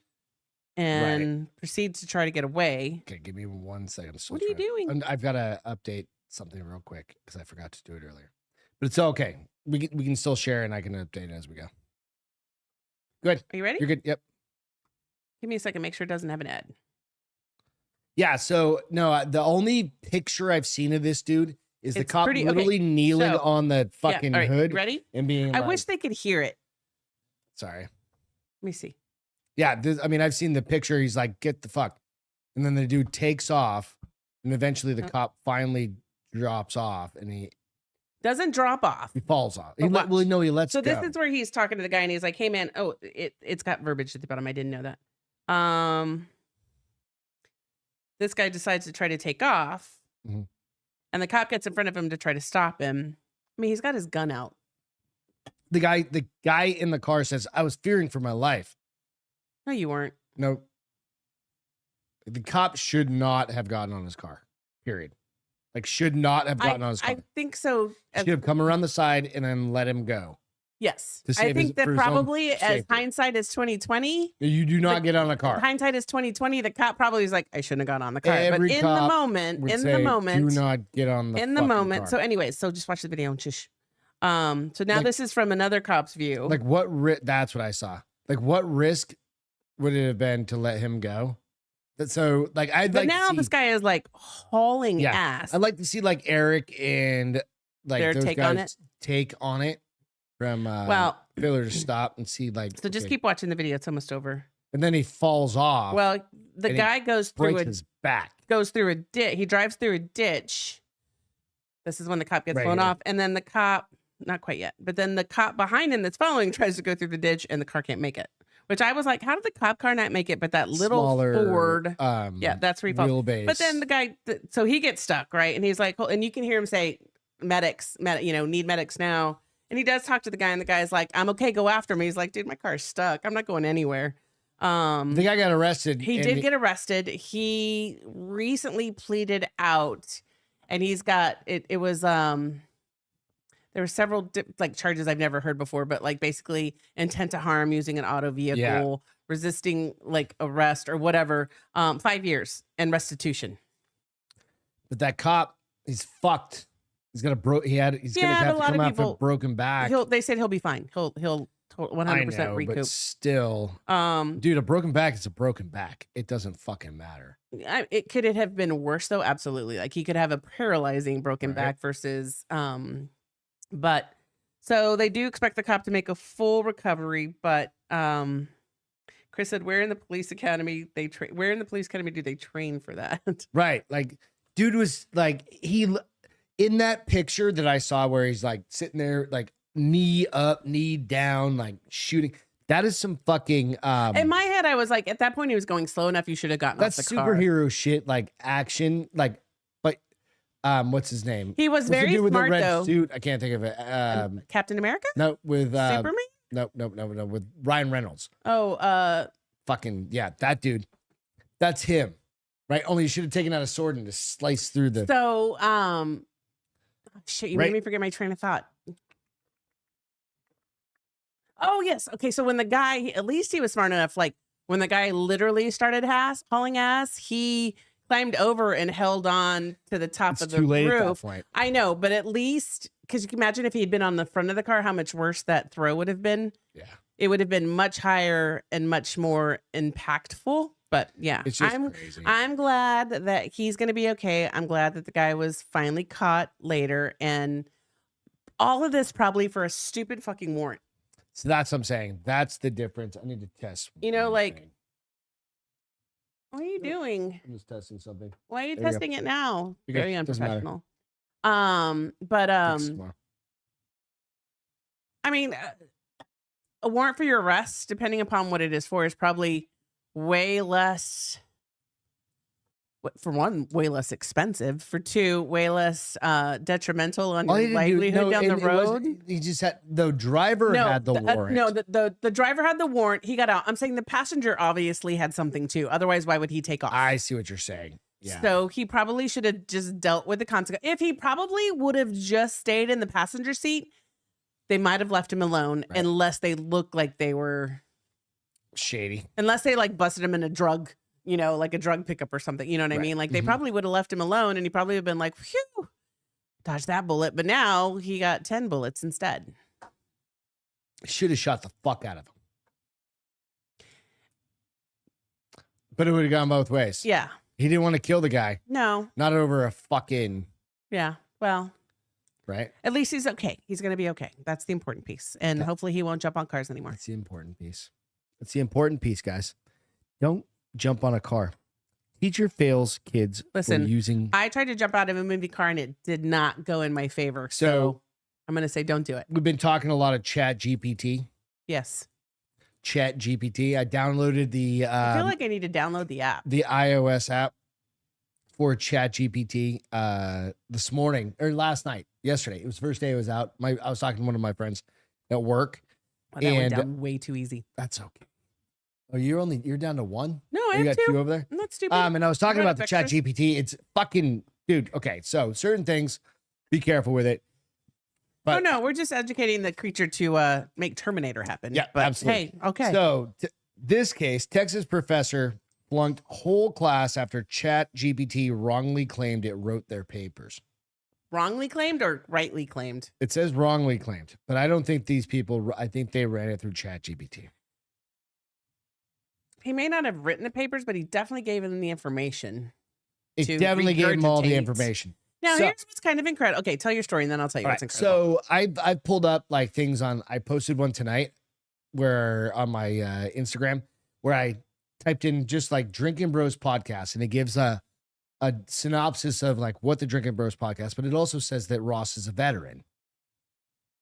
B: and proceeds to try to get away.
C: Okay, give me 1 second. I'm still
B: What are you
C: trying-
B: doing?
C: I've got to update something real quick because I forgot to do it earlier. But it's okay. We can still share and I can update it as we go. Good.
B: Are you ready?
C: You're good. Yep.
B: Give me a second. Make sure it doesn't have an ad.
C: Yeah. So no, the only picture I've seen of this dude is the
B: It's
C: cop
B: pretty- okay,
C: literally kneeling
B: so-
C: on the
B: Yeah,
C: fucking
B: all right,
C: hood
B: you ready?
C: and being.
B: I
C: like,
B: wish they could hear it.
C: Sorry.
B: Let me see.
C: Yeah. I mean, I've seen the picture. He's like, "Get the fuck," and then the dude takes off, and eventually the
B: Oh.
C: cop finally drops off, and he
B: Doesn't drop off.
C: falls off. He
B: But watch.
C: no, he lets
B: So
C: go.
B: this is where he's talking to the guy and he's like, "Hey man, oh, it's got verbiage at the bottom. I didn't know that." This guy decides to try to take off,
C: Mhm.
B: and the cop gets in front of him to try to stop him. I mean, he's got his gun out.
C: The guy in the car says, "I was fearing for my life."
B: No, you weren't.
C: No. The cop should not have gotten on his car. Period. Like, should not have gotten on his car.
B: I think so.
C: Should have come around the side and then let him go.
B: Yes,
C: To
B: I
C: save his-
B: think that
C: for his own
B: probably as
C: safety.
B: hindsight is 2020.
C: You do not
B: But
C: get on a car.
B: Hindsight is 2020. The cop probably was like, "I shouldn't have gone on the car."
C: Every
B: but in the
C: cop
B: moment,
C: Would
B: in
C: say,
B: the moment,
C: do not get on the
B: in the
C: fucking
B: moment.
C: car.
B: So, anyways, so just watch the video and shush. So now
C: Like-
B: this is from another cop's view.
C: like what that's what I saw. Like, what risk would it have been to let him go? So like I'd
B: but
C: like
B: now
C: to see,
B: this guy is like hauling
C: Yeah,
B: ass.
C: I'd like to see like Eric and like
B: Their
C: those
B: take
C: guys
B: on it?
C: take on it from
B: Well,
C: failure to stop and see like
B: so just
C: okay.
B: keep watching the video. It's almost over.
C: And then he falls off.
B: Well, the
C: and he
B: guy goes through
C: breaks his back.
B: a ditch. He drives through a ditch. This is when the cop gets
C: Right
B: blown
C: here.
B: off, and then the cop, not quite yet, but then the cop behind him that's following tries to go through the ditch, and the car can't make it. which I was like, how did the cop car not make it? But that little
C: Smaller,
B: Ford, yeah, that's where he falls.
C: wheelbase.
B: But then the guy, so he gets stuck, right? And he's like, and you can hear him say, medics, need medics now. And he does talk to the guy, and the guy's like, I'm okay, go after me. He's like, dude, my car's stuck. I'm not going anywhere.
C: The guy got arrested.
B: He did get arrested. He recently pleaded out, and he's got it. It was there were several like charges I've never heard before, but like basically intent to harm using an auto vehicle, resisting like arrest or whatever. 5 years and restitution.
C: But that cop, he's fucked. He's gonna He's gonna have to come out for broken back.
B: They said he'll be fine. He'll 100% recoup.
C: But still, dude, a broken back is a broken back. It doesn't fucking matter.
B: Could it have been worse though? Absolutely. Like he could have a paralyzing broken back versus but so they do expect the cop to make a full recovery, but Chris said, where in the police academy where in the police academy do they train for that?
C: Right. Like dude was like in that picture that I saw where he's like sitting there like knee up, knee down, like shooting. That is some fucking
B: in my head I was like, at that point he was going slow enough, you should have gotten off the car.
C: That's superhero shit, like action, like what's his name?
B: He was very smart,
C: with the red
B: though.
C: suit. I can't think of it.
B: Captain America?
C: No, with
B: Superman?
C: No, with Ryan Reynolds.
B: Oh,
C: fucking yeah, that dude. That's him. Right? Only you should have taken out a sword and just sliced through the
B: shit, you made me forget my train of thought. Oh, yes. Okay, so when the guy, at least he was smart enough, like when the guy literally started hauling ass, he climbed over and held on to the top of the roof. I know, but at least, because you can imagine if he had been on the front of the car, how much worse that throw would have been. Yeah. It would have been much higher and much more impactful. But yeah,
C: it's just crazy.
B: I'm glad that he's going to be okay. I'm glad that the guy was finally caught later. And all of this probably for a stupid fucking warrant.
C: So that's what I'm saying. That's the difference. I need to test.
B: Like, what are you doing?
C: I'm just testing something.
B: Why are you testing it now?
C: Because
B: very unprofessional. I mean, a warrant for your arrest, depending upon what it is for, is probably way less. For one, way less expensive. For two, way less detrimental on your livelihood down the road.
C: He just had the driver had the warrant.
B: The driver had the warrant. He got out. I'm saying the passenger obviously had something too. Otherwise, why would he take off?
C: I see what you're saying. Yeah.
B: So he probably should have just dealt with the consequence. If he probably would have just stayed in the passenger seat, they might have left him alone, unless they looked like they were
C: shady.
B: Unless they like busted him in a drug. Like a drug pickup or something, you know what I mean? Like they probably would have left him alone and he probably would have been like, phew, dodge that bullet. But now he got 10 bullets instead.
C: Should have shot the fuck out of him. But it would have gone both ways.
B: Yeah.
C: He didn't want to kill the guy.
B: No.
C: Not over a fucking.
B: Yeah. Well.
C: Right.
B: At least he's okay. He's going to be okay. That's the important piece. And hopefully he won't jump on cars anymore.
C: That's the important piece. That's the important piece, guys. Don't jump on a car. Teacher fails kids for using.
B: I tried to jump out of a movie car and it did not go in my favor. So I'm going to say don't do it.
C: We've been talking a lot of ChatGPT.
B: Yes.
C: ChatGPT. I downloaded the.
B: I feel like I need to download the app.
C: The iOS app for ChatGPT this morning or last night. Yesterday. It was the first day it was out. I was talking to one of my friends at work.
B: Oh, that went down way too easy.
C: That's okay. Oh, you're down to one?
B: No, I have
C: got two over there.
B: That's stupid.
C: And I was talking about the ChatGPT. It's fucking dude. Okay, so certain things, be careful with it. But,
B: no, we're just educating the creature to make Terminator happen.
C: Yeah,
B: but,
C: absolutely.
B: Hey, okay.
C: So this case, Texas professor flunked whole class after ChatGPT wrongly claimed it wrote their papers.
B: Wrongly claimed or rightly claimed?
C: It says wrongly claimed, but I don't think these people. I think they ran it through ChatGPT.
B: He may not have written the papers, but he definitely gave them the information.
C: It definitely gave him all the information.
B: Now, here's what's kind of incredible. Okay, tell your story, and then I'll tell you what's
C: So
B: incredible.
C: I pulled up like things on. I posted one tonight, where on my Instagram, where I typed in just like Drinking Bros podcast, and it gives a synopsis of like what the Drinking Bros podcast, but it also says that Ross is a veteran.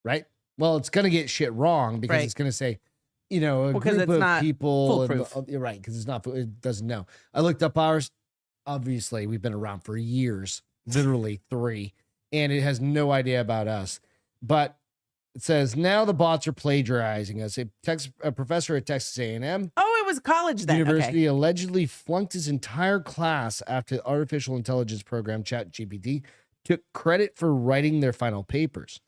C: Right. Well, it's gonna get shit wrong because it's gonna say a
B: Well, 'cause
C: group
B: it's
C: of
B: not
C: people.
B: foolproof.
C: You're right, because it doesn't know. I looked up ours. Obviously, we've been around for years, literally 3, and it has no idea about us. But it says now the bots are plagiarizing us. A professor at Texas A&M
B: Oh, it was college then.
C: University
B: Okay.
C: allegedly flunked his entire class after the artificial intelligence program ChatGPT took credit for writing their final papers,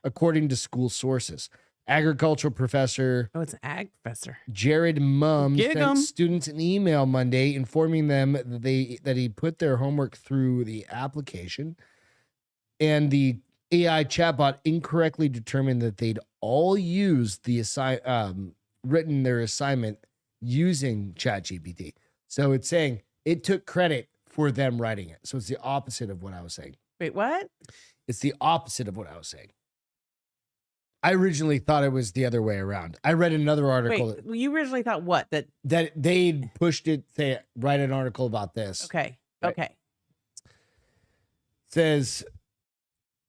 C: according to school sources. Agricultural professor
B: Oh, it's an ag professor.
C: Jared Mumm
B: Gig
C: sent
B: 'em.
C: students an email Monday informing them that he put their homework through the application, and the AI chatbot incorrectly determined that they'd all used the written their assignment using ChatGPT. So it's saying it took credit for them writing it. So it's the opposite of what I was saying.
B: Wait, what?
C: It's the opposite of what I was saying. I originally thought it was the other way around. I read another article
B: Wait, you originally thought what? That
C: that they'd pushed it, say, write an article about this.
B: okay.
C: Right.
B: Okay.
C: Says,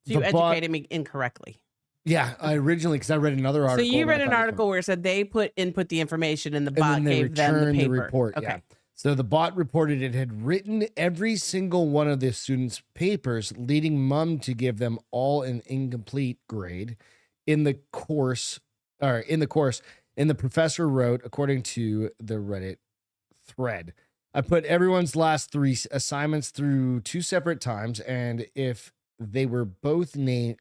B: So you
C: the bot-
B: educated me incorrectly.
C: yeah, I originally, because I read another
B: So
C: article.
B: you
C: and I
B: read an
C: thought it was
B: article where it said they input the information and the
C: and
B: bot
C: then they
B: gave them the
C: returned
B: paper.
C: the report.
B: Okay.
C: Yeah. So the bot reported it had written every single one of the students' papers, leading Mum to give them all an incomplete grade in the course. And the professor wrote, according to the Reddit thread, I put everyone's last 3 assignments through 2 separate times, and if they were both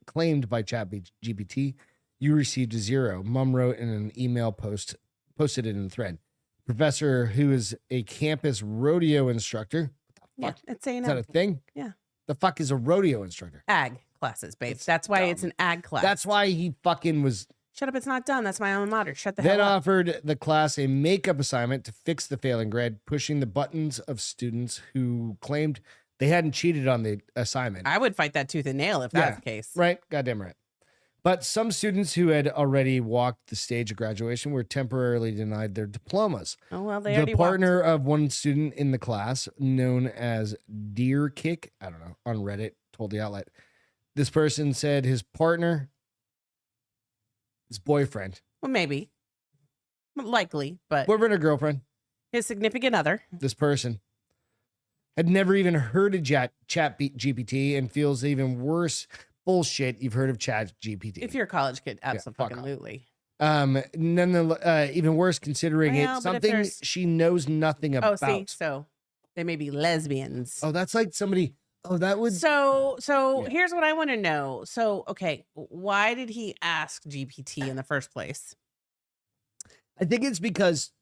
C: claimed by ChatGPT, you received a 0. Mum wrote in an email posted it in the thread. Professor, who is a campus rodeo instructor.
B: Yeah, it's saying
C: Is that a thing?
B: Yeah.
C: The fuck is a rodeo instructor?
B: ag classes, babe. That's why it's an ag class.
C: That's why he fucking was.
B: Shut up, it's not done. That's my alma mater. Shut the
C: Then
B: hell up.
C: offered the class a makeup assignment to fix the failing grade, pushing the buttons of students who claimed they hadn't cheated on the assignment.
B: I would fight that tooth and nail if that's the case.
C: Right? Goddamn right. But some students who had already walked the stage of graduation were temporarily denied their diplomas.
B: Oh, well, they already
C: The partner of one student in the class, known as Deer Kick, I don't know, on Reddit, told the outlet. This person said his partner, his boyfriend,
B: Well, maybe. Likely, but
C: boyfriend or girlfriend,
B: his significant other.
C: this person had never even heard of ChatGPT and feels even worse. Bullshit, you've heard of ChatGPT.
B: If you're a college kid,
C: fuck off.
B: absolutely.
C: Even worse, considering
B: Well,
C: it's
B: but if
C: something
B: there's-
C: she knows nothing
B: Oh,
C: about.
B: see, so they may be lesbians.
C: Oh, that's like somebody. Oh, that would.
B: So
C: Yeah.
B: here's what I want to know. So, okay, why did he ask GPT in the first place?
C: I think it's because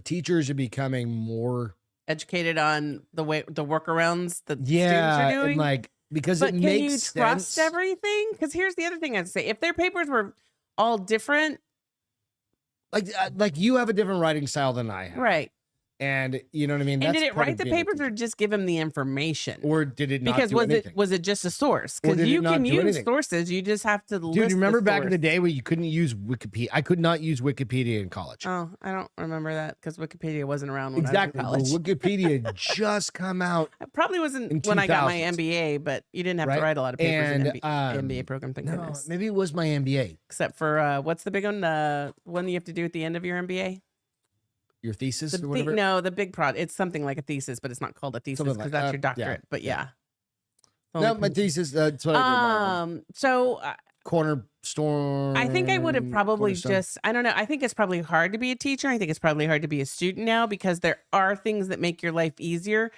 C: teachers are becoming more.
B: Educated on the workarounds that students
C: Yeah,
B: are doing?
C: and like because
B: But
C: it
B: can
C: makes
B: you
C: sense.
B: trust everything? Because here's the other thing I'd say: if their papers were all different,
C: Like you have a different writing style than I have,
B: right?
C: And you know what I mean.
B: And
C: That's
B: did it
C: part
B: write
C: of
B: the
C: being a
B: papers
C: teacher.
B: or just give him the information?
C: or did it not
B: Because
C: do
B: was
C: anything?
B: it just a source?
C: Or
B: Because
C: did it
B: you
C: not
B: can
C: do
B: use
C: anything?
B: sources, you just have to
C: Dude,
B: list
C: you remember
B: the
C: back in the
B: source.
C: day where you couldn't use Wikipedia? I could not use Wikipedia in college.
B: Oh, I don't remember that because Wikipedia wasn't around when
C: Exactly.
B: I was
C: Well,
B: in college.
C: Wikipedia just come out.
B: It probably wasn't
C: in
B: when I got my
C: 2000s.
B: MBA, but you didn't have
C: Right?
B: to write a lot of papers
C: And,
B: in MBA program. Thank
C: No,
B: goodness.
C: maybe it was my MBA.
B: Except for what's the big one? The one you have to do at the end of your MBA?
C: Your thesis
B: The
C: or whatever.
B: no, the big project. It's something like a thesis, but it's not called a thesis
C: Something
B: because
C: like-
B: that's your
C: yeah,
B: doctorate. But yeah.
C: No, my thesis. That's what I did.
B: So
C: Cornerstone.
B: I think I would have probably
C: Cornerstone.
B: just, I don't know. I think it's probably hard to be a teacher. I think it's probably hard to be a student now because there are things that make your life easier.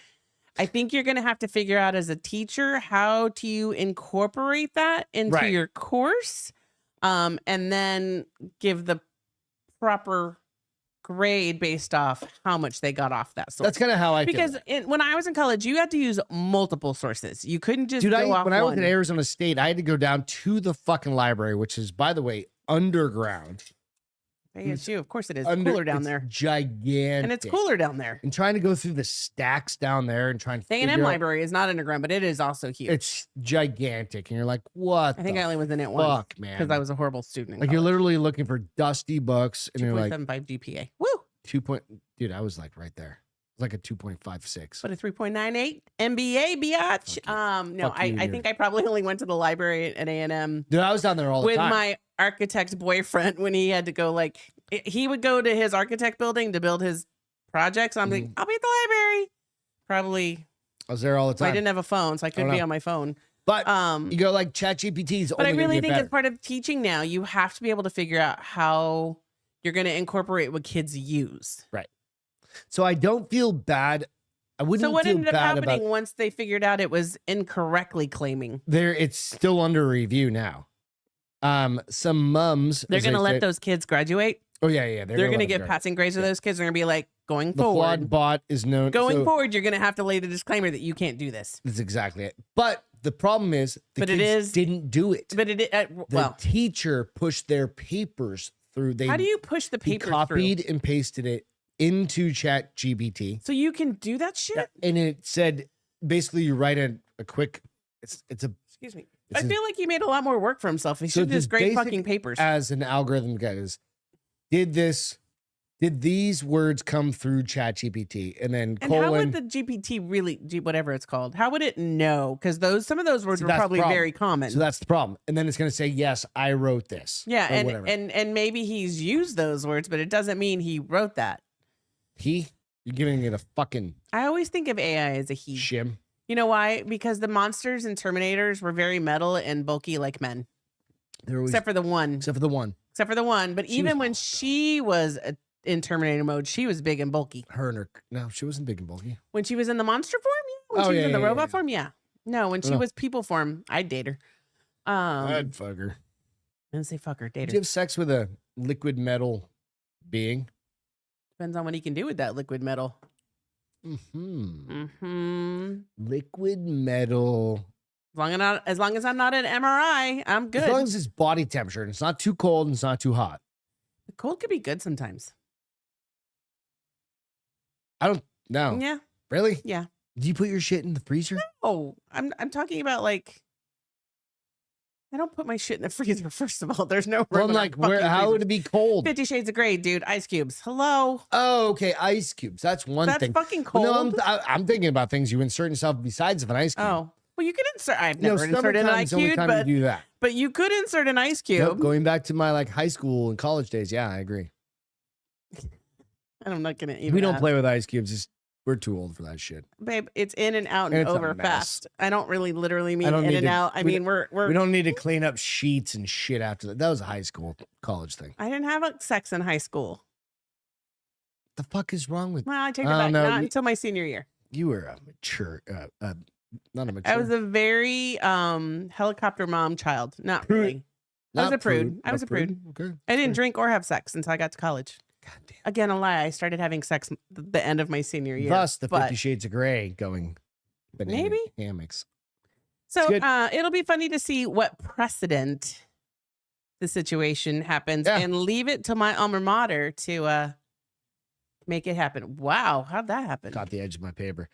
B: I think you're going to have to figure out as a teacher, how do you incorporate that into
C: Right.
B: your course, and then give the proper grade based off how much they got off that source.
C: That's kind of how I feel.
B: Because when I was in college, you had to use multiple sources. You couldn't just
C: Dude,
B: go off
C: when I
B: one.
C: worked at Arizona State, I had to go down to the fucking library, which is, by the way, underground.
B: ASU, of course it is.
C: Under-
B: Cooler down
C: it's
B: there.
C: Gigantic.
B: And it's cooler down there.
C: And trying to go through the stacks down there and trying to
B: The A&M
C: figure out-
B: library is not underground, but it is also huge.
C: It's gigantic. And you're like, what
B: I think
C: the
B: I only was in it once
C: fuck, man?
B: because I was a horrible student.
C: like, you're literally looking for dusty books. And you're like,
B: 2.75 GPA. Woo!
C: 2 point. Dude, I was like right there. It was like a 2.56.
B: But a 3.98 MBA, biatch.
C: Fuck you.
B: No,
C: Fuck you,
B: I think I probably only went to the library at A&M
C: Dude, I was down there all the
B: with
C: time.
B: my architect boyfriend when he had to go like he would go to his architect building to build his projects. I'm like, I'll be at the library. Probably.
C: I was there all the time.
B: I didn't have a phone, so I couldn't be on my phone.
C: But you go like ChatGPT is only.
B: But I really think
C: better.
B: as part of teaching now, you have to be able to figure out how you're going to incorporate what kids use.
C: Right. So I don't feel bad. I wouldn't.
B: So what
C: feel
B: ended up
C: bad
B: happening
C: about,
B: once they figured out it was incorrectly claiming?
C: it's still under review now. Some mums.
B: They're
C: as
B: going to
C: they
B: let
C: say-
B: those kids graduate.
C: Oh yeah.
B: They're going to
C: let them
B: give
C: go.
B: passing grades to those kids. They're going to be like, going
C: The flawed
B: forward.
C: bot is known.
B: Going forward, you're going to have to lay the disclaimer that you can't do this.
C: That's exactly it. But the problem is,
B: But it is-
C: didn't do it.
B: But it,
C: The
B: well,
C: teacher pushed their papers through.
B: how do you push the
C: He
B: papers
C: copied
B: through?
C: and pasted it into ChatGPT,
B: So you can do that shit?
C: and it said basically you write a quick. It's a
B: Excuse me.
C: This
B: I
C: is-
B: feel like he made a lot more work for himself. He
C: So
B: should just
C: the
B: great
C: basic
B: fucking papers.
C: as an algorithm goes. Did these words come through ChatGPT, and then
B: And how would
C: colon?
B: the GPT really, whatever it's called, how would it know? Because some of those words
C: See,
B: were
C: that's the
B: probably
C: problem.
B: So common.
C: So that's the problem, and then it's going to say yes, I wrote this.
B: Yeah,
C: or
B: and,
C: whatever.
B: and maybe he's used those words, but it doesn't mean he wrote that.
C: You're giving it a fucking
B: I always think of AI as a he.
C: shim.
B: You know why? Because the monsters and Terminators were very metal and bulky like men,
C: They're always,
B: except for the one.
C: except for the one.
B: But
C: She
B: even
C: was
B: when
C: hot, though.
B: she was in Terminator mode, she was big and bulky.
C: Her and her. No, she wasn't big and bulky.
B: When she was in the monster form, yeah. When
C: Oh,
B: she was
C: yeah,
B: in the
C: yeah,
B: robot
C: yeah.
B: form, yeah. No, when she
C: No.
B: was people form, I'd date her.
C: I'd fuck her.
B: I didn't say fuck her, date
C: Did
B: her.
C: you have sex with a liquid metal being?
B: Depends on what he can do with that liquid metal.
C: Mm-hmm. Liquid metal.
B: As long as I'm not an MRI, I'm good.
C: As long as it's body temperature and it's not too cold and it's not too hot.
B: The cold could be good sometimes.
C: I don't know.
B: Yeah.
C: Really?
B: Yeah.
C: Do you put your shit in the freezer?
B: Oh, I'm talking about like I don't put my shit in the freezer. First of all, there's no room.
C: Well, I'm
B: in our
C: like, where?
B: fucking
C: How
B: freezer.
C: would it be cold?
B: 50 Shades of Grey, dude. Ice cubes. Hello.
C: Oh, okay. Ice cubes. That's one
B: That's
C: thing.
B: fucking
C: Well,
B: cold.
C: no, I'm thinking about things you insert yourself besides of an ice cube.
B: Oh, well, you could insert. I've
C: No,
B: never inserted an
C: summertime's
B: ice
C: the only
B: cube,
C: time you do that.
B: but you could insert an ice cube.
C: Nope, going back to my like high school and college days. Yeah, I agree.
B: And I'm not gonna even.
C: We don't play with ice cubes. We're too old for that shit.
B: Babe, it's in and out and,
C: And it's a
B: over
C: mess.
B: fast. I don't really literally mean
C: I don't
B: in
C: need
B: and
C: to-
B: out. I
C: we
B: mean, we're
C: We don't need to clean up sheets and shit after that. That was a high school, college thing.
B: I didn't have sex in high school.
C: The fuck is wrong with
B: Well, I take it
C: Oh,
B: back.
C: no,
B: Not
C: you-
B: until my senior year.
C: you? Were a mature, not a mature.
B: I was a very helicopter mom child. Not
C: Prude.
B: really. I was
C: Not
B: a prude. I
C: Not
B: was a prude.
C: Okay.
B: I didn't drink or have sex until I got to college.
C: God damn.
B: Again, a lie. I started having sex the end of my senior year.
C: Thus, the
B: but-
C: 50 Shades of Grey going. banana
B: Maybe.
C: hammocks.
B: So
C: good.
B: it'll be funny to see what precedent the situation happens
C: Yeah.
B: and leave it to my alma mater to make it happen. Wow, how'd that happen?
C: Caught the edge of my paper.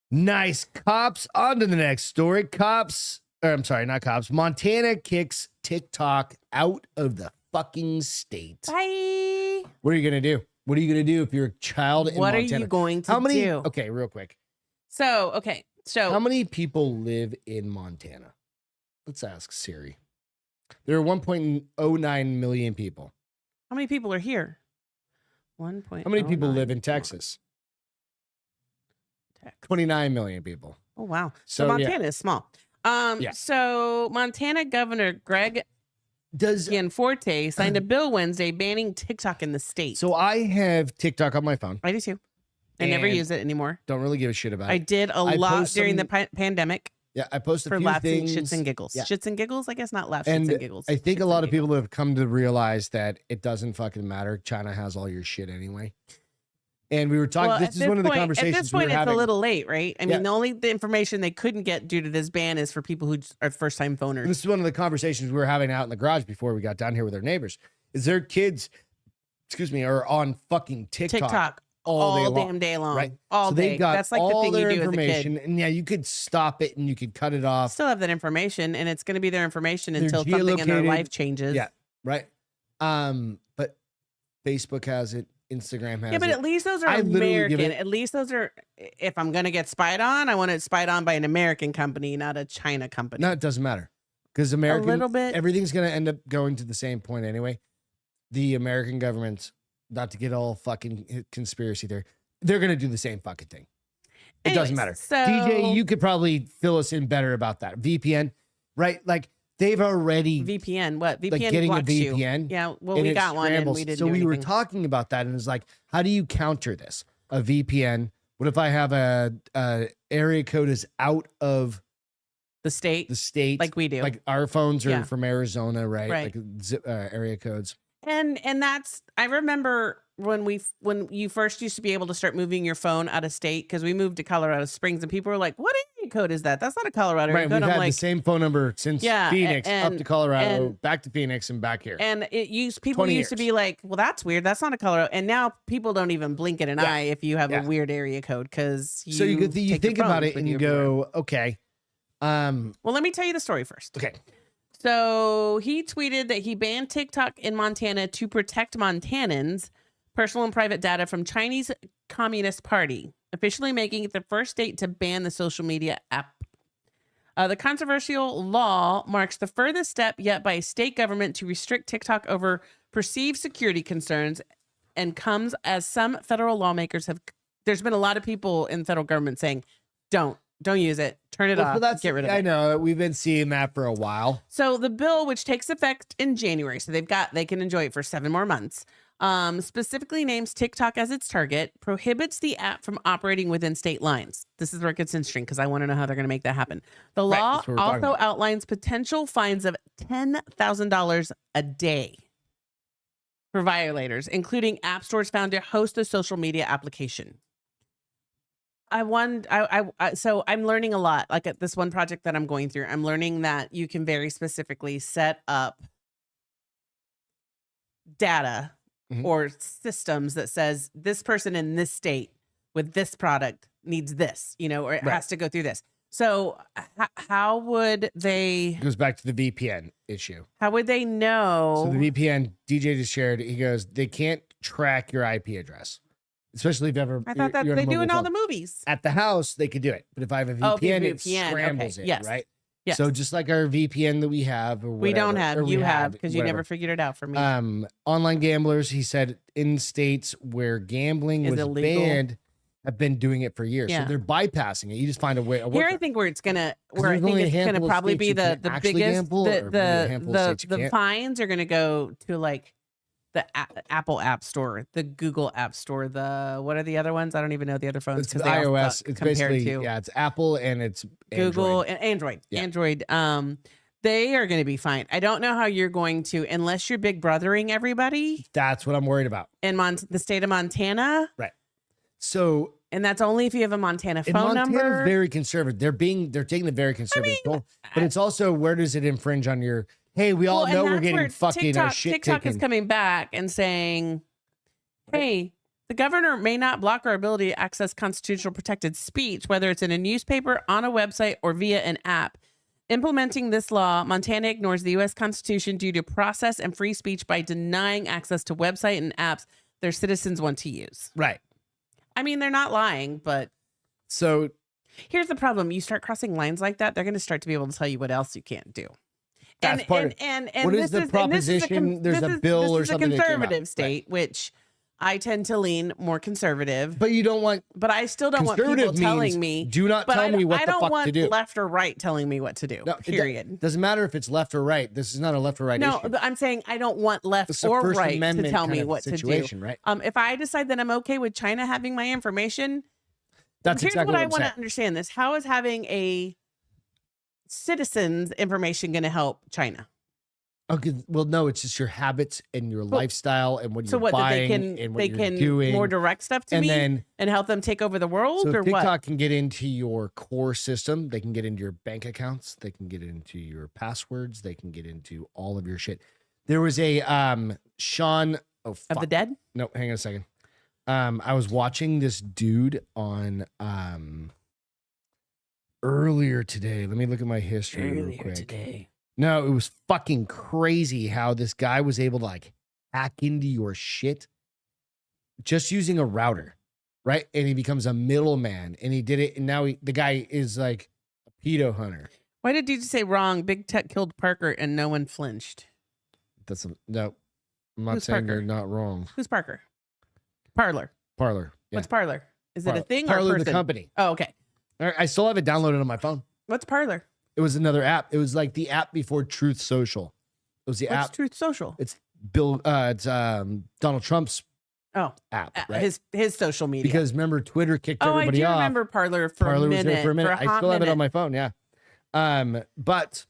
C: Nice. Cops. On to the next story. I'm sorry, not cops. Montana kicks TikTok out of the fucking state.
B: Bye.
C: What are you going to do? What are you going to do if you're a child in
B: What are
C: Montana?
B: you going to
C: How many?
B: do?
C: Okay, real quick.
B: So
C: How many people live in Montana? Let's ask Siri. There are 1.09 million people.
B: how many people are here? 1.
C: How many people live in Texas? 29 million people.
B: Oh wow. So
C: So, yeah.
B: Montana is small.
C: Yeah.
B: So Montana Governor Greg
C: Does
B: Gianforte signed a bill Wednesday banning TikTok in the state.
C: so I have TikTok on my phone.
B: I do too. I never
C: And
B: use it anymore.
C: Don't really give a shit about
B: I
C: it.
B: did a
C: I
B: lot
C: post
B: during the
C: some-
B: pandemic
C: Yeah, I post a
B: for
C: few
B: laughs
C: things.
B: and shits and giggles.
C: Yeah.
B: Shits and giggles, I guess not laughs,
C: And
B: shits and giggles.
C: I think a
B: Shits
C: lot
B: and
C: of people have come to realize that it doesn't fucking matter. China has all your shit anyway. And we were talking.
B: Well,
C: this
B: at
C: is one of the
B: point-
C: conversations
B: At this point,
C: we were
B: it's
C: having.
B: a little late, right? I
C: Yeah.
B: mean, the information they couldn't get due to this ban is for people who are first-time phoners.
C: This is one of the conversations we were having out in the garage before we got down here with our neighbors. Is their kids, are on fucking TikTok,
B: all
C: day long,
B: damn day long,
C: right?
B: all
C: so
B: day.
C: they got
B: That's like the
C: all
B: thing
C: their
B: you do as a
C: information,
B: kid.
C: and yeah, you could stop it and you could cut it off,
B: Still have that information, and it's going to be their information
C: They're
B: until something in their
C: geolocated.
B: life changes.
C: Yeah. right? But Facebook has it, Instagram has
B: Yeah, but
C: it.
B: at least those are
C: I literally give
B: American.
C: it-
B: At least those are. If I'm going to get spied on, I want it spied on by an American company, not a China company.
C: No, it doesn't matter because American,
B: little bit.
C: everything's going to end up going to the same point anyway. the American government, not to get all fucking conspiracy there, they're going to do the same fucking thing. It doesn't matter.
B: So,
C: DJ, you could probably fill us in better about that. VPN, right? Like they've already
B: VPN. What VPN?
C: like getting a
B: blocks
C: VPN.
B: You. Yeah. Well,
C: and
B: we
C: it
B: got one, and
C: scrambles.
B: we didn't.
C: So
B: do
C: we were
B: anything.
C: talking about that, and it's like, how do you counter this? A VPN. What if I have a area code is out of
B: the state, like we do.
C: Like our phones are
B: Yeah.
C: from Arizona, right?
B: Right.
C: Like zip, area codes.
B: And that's, I remember when you first used to be able to start moving your phone out of state, because we moved to Colorado Springs and people were like, what area code is that? That's not a Colorado area
C: Right.
B: code.
C: We've
B: I'm
C: had
B: like,
C: the same phone number since Phoenix up to Colorado, back to Phoenix and back here.
B: and people
C: 20
B: used to
C: years.
B: be like, well, that's weird. That's not a Colorado. And now people don't even blink at an eye if you have a weird area code, because
C: so you think about it and you go, okay.
B: Well, let me tell you the story first.
C: Okay.
B: So he tweeted that he banned TikTok in Montana to protect Montanans' personal and private data from Chinese Communist Party, officially making it the first state to ban the social media app. The controversial law marks the furthest step yet by a state government to restrict TikTok over perceived security concerns, and comes as some federal lawmakers have. There's been a lot of people in the federal government saying, don't use it, turn it off, get rid of it.
C: I know we've been seeing that for a while.
B: So the bill, which takes effect in January, so they can enjoy it for 7 more months, specifically names TikTok as its target, prohibits the app from operating within state lines. This is where it gets interesting, because I want to know how they're going to make that happen. The law
C: that's what we're talking
B: also
C: about.
B: outlines potential fines of $10,000 a day for violators, including app stores found to host a social media application. So I'm learning a lot. Like at this one project that I'm going through, I'm learning that you can very specifically set up data or systems that says this person in this state with this product needs this, or it has to go through this. So how would they?
C: It goes back to the VPN issue.
B: How would they know?
C: So the VPN DJ just shared. He goes, they can't track your IP address. Especially if ever
B: I thought that
C: you're on a
B: they do
C: mobile
B: in all
C: phone.
B: the movies.
C: At the house, they could do it. But if I have a VPN, it
B: VPN,
C: scrambles
B: okay.
C: it,
B: Yes.
C: right?
B: Yes.
C: So just like our VPN that we have, or
B: We don't have.
C: or we
B: You have, because you
C: whatever.
B: never figured it out for me.
C: Online gamblers, he said, in states where gambling
B: Is
C: was
B: illegal.
C: banned, have been doing it for years.
B: Yeah.
C: So they're bypassing it. You just find a way.
B: Here, I think where it's gonna, where I
C: there's
B: think
C: only a
B: it's gonna
C: handful of
B: probably
C: states
B: be
C: you
B: the
C: can actually
B: biggest,
C: gamble, or maybe a handful of states you
B: the
C: can't.
B: fines are gonna go to like the Apple App Store, the Google App Store, what are the other ones? I don't even know the other phones,
C: It's
B: because they all
C: iOS.
B: suck
C: It's
B: compared
C: basically
B: to
C: it's Apple and it's
B: Google
C: Android.
B: and Android.
C: Yeah.
B: Android. They are going to be fine. I don't know how you're going to, unless you're big brothering everybody
C: That's what I'm worried about.
B: in the state of Montana.
C: Right. So
B: And that's only if you have a Montana
C: and
B: phone
C: Montana's
B: number.
C: very conservative. They're taking the very conservative tone. But it's also, where does it infringe on your? Hey, we all
B: Well,
C: know
B: and
C: we're
B: that's
C: getting
B: where
C: fucking our shit
B: TikTok
C: taken.
B: is coming back and saying, hey, the governor may not block our ability to access constitutional protected speech, whether it's in a newspaper, on a website, or via an app. Implementing this law, Montana ignores the U.S. Constitution due to process and free speech by denying access to website and apps their citizens want to use.
C: Right.
B: I mean, they're not lying, but
C: So
B: here's the problem. You start crossing lines like that, they're going to start to be able to tell you what else you can't do.
C: That's part of it.
B: And
C: What
B: this
C: is the proposition? There's a bill or something
B: This
C: that
B: is a
C: came out.
B: conservative state, which I tend to lean more conservative.
C: but you don't want
B: But I still don't want people
C: conservative
B: telling
C: means
B: me.
C: do not
B: But
C: tell me what
B: I
C: the
B: don't
C: fuck
B: want
C: to do.
B: left or right telling me what to do.
C: No,
B: Period.
C: Doesn't matter if it's left or right. This is not a left or right
B: No,
C: issue.
B: but I'm saying I don't want left
C: This is a
B: or
C: First
B: right to
C: Amendment
B: tell
C: kind
B: me
C: of
B: what to do.
C: situation, right?
B: If I decide that I'm okay with China having my information,
C: That's
B: here's
C: exactly
B: what I
C: I'm
B: want to
C: saying.
B: understand this. How is having a citizen's information going to help China?
C: Okay, well, no, it's just your habits and your lifestyle and what
B: So
C: you're
B: what, that
C: buying and what you're doing.
B: more direct stuff to
C: and
B: me
C: then,
B: and help them take over the world,
C: so
B: or
C: if TikTok
B: what?
C: can get into your core system, they can get into your bank accounts, they can get into your passwords, they can get into all of your shit. There was a Sean
B: Of the dead?
C: No, hang on a second. I was watching this dude on earlier today. Let me look at my history real quick.
B: today.
C: No, it was fucking crazy how this guy was able to like hack into your shit just using a router, right? And he becomes a middleman, and he did it. And now the guy is like a pedo hunter.
B: Why did you say wrong? Big Tech killed Parker and no one flinched.
C: That's no. I'm not
B: Who's
C: saying
B: Parker?
C: you're not wrong.
B: Who's Parker? Parlor.
C: Parlor. Yeah.
B: What's Parlor? Is it a thing or a
C: Parlor,
B: person?
C: the company.
B: Oh, okay.
C: I still have it downloaded on my phone.
B: What's Parlor?
C: It was another app. It was like the app before Truth Social. It was the
B: What's
C: app.
B: Truth Social?
C: It's Donald Trump's app, right?
B: His social media.
C: Because remember, Twitter kicked
B: I
C: everybody
B: do
C: off.
B: remember Parlor for
C: Parlor
B: a minute.
C: was there for a minute. I still have it on my phone. Yeah. But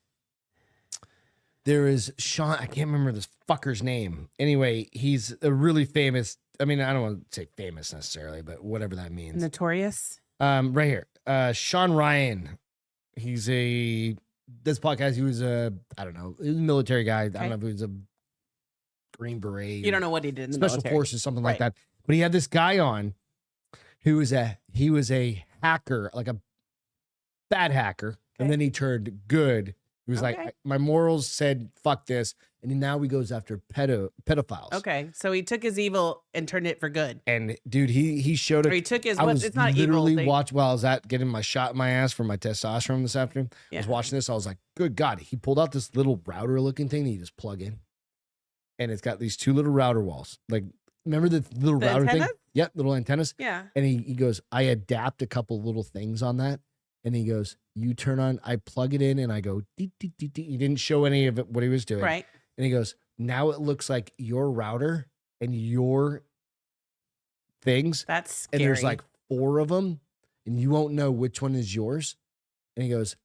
C: there is Sean. I can't remember this fucker's name. Anyway, he's a really famous. I mean, I don't want to say famous necessarily, but whatever that means.
B: Notorious.
C: Right here. Sean Ryan. He's this podcast. He was I don't know, he was a military guy.
B: Okay.
C: I don't know if he was a Green Beret.
B: You don't know what he did in the
C: Special
B: military.
C: Forces, something like
B: Right.
C: that. But he had this guy on who was he was a hacker, like a bad hacker. And
B: Okay.
C: then he turned good. He was
B: Okay.
C: like, my morals said, fuck this. And now he goes after pedophiles.
B: Okay, so he took his evil and turned it for good.
C: And dude, he showed
B: Or he
C: it.
B: took his
C: I was
B: it's not evil.
C: literally watching while I was getting my shot in my ass for my testosterone this afternoon. I was watching this. I was like, good God. He pulled out this little router looking thing that you just plug in. And it's got these two little router walls. Like, remember the little
B: The
C: router
B: antennas?
C: thing? Yep, little antennas.
B: Yeah.
C: And he goes, I adapt a couple little things on that. And he goes, you turn on, I plug it in and I go, dee, dee, dee, dee. He didn't show any of it, what he was doing.
B: Right.
C: And he goes, now it looks like your router and your things.
B: That's scary.
C: And there's like 4 of them and you won't know which one is yours. And he goes,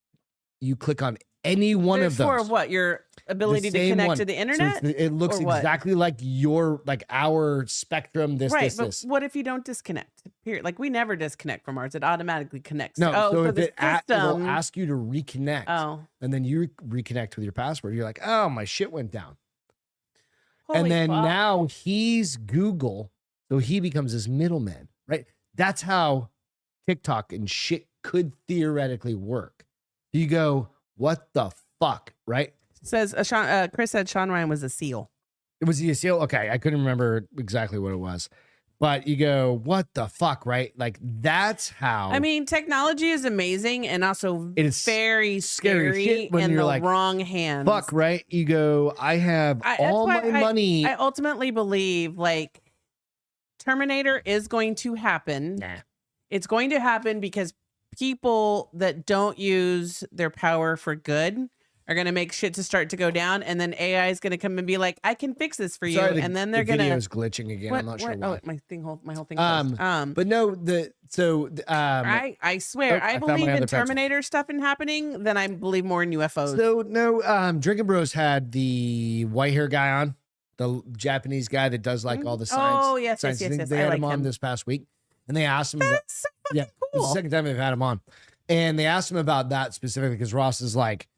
C: you click on any one
B: There's
C: of those.
B: for what? Your ability to
C: same
B: connect
C: one.
B: to the
C: So
B: internet?
C: it looks
B: or what?
C: exactly like our spectrum, this,
B: Right, but
C: this.
B: what if you don't disconnect? Period. Like we never disconnect from ours. It automatically connects.
C: No,
B: oh,
C: so
B: so
C: if
B: the
C: it'll
B: system.
C: ask you to reconnect,
B: Oh,
C: and then you reconnect with your password, you're like, oh, my shit went down.
B: holy
C: And then
B: fuck.
C: now he's Google, so he becomes this middleman, right? That's how TikTok and shit could theoretically work. You go, what the fuck, right?
B: says Chris said Sean Ryan was a SEAL.
C: It was the seal. Okay, I couldn't remember exactly what it was, but you go, what the fuck, right? Like that's how.
B: I mean, technology is amazing and also
C: It is
B: very
C: scary
B: scary
C: shit when
B: in
C: you're
B: the
C: like,
B: wrong hands.
C: fuck, right? You go, I have
B: that's
C: all
B: why
C: my money.
B: I ultimately believe like Terminator is going to happen.
C: Nah.
B: It's going to happen because people that don't use their power for good are going to make shit to start to go down. And then AI is going to come and be like, I can fix this for you.
C: Sorry,
B: And then they're
C: the
B: going to.
C: video's glitching again. I'm not sure why.
B: Oh, my whole thing. Closed.
C: But no,
B: I swear,
C: I
B: I
C: found my
B: believe
C: other
B: in
C: pencil.
B: Terminator stuff and happening, then I believe more in UFOs.
C: So no, Drinking Bros had the white hair guy on, the Japanese guy that does like all the science.
B: Oh, yes,
C: science
B: yes,
C: things.
B: yes.
C: They
B: I
C: had
B: like
C: him on
B: him.
C: this past week, and they asked him. About,
B: That's so fucking
C: It's the
B: cool.
C: second time they've had him on, and they asked him about that specifically because Ross is like,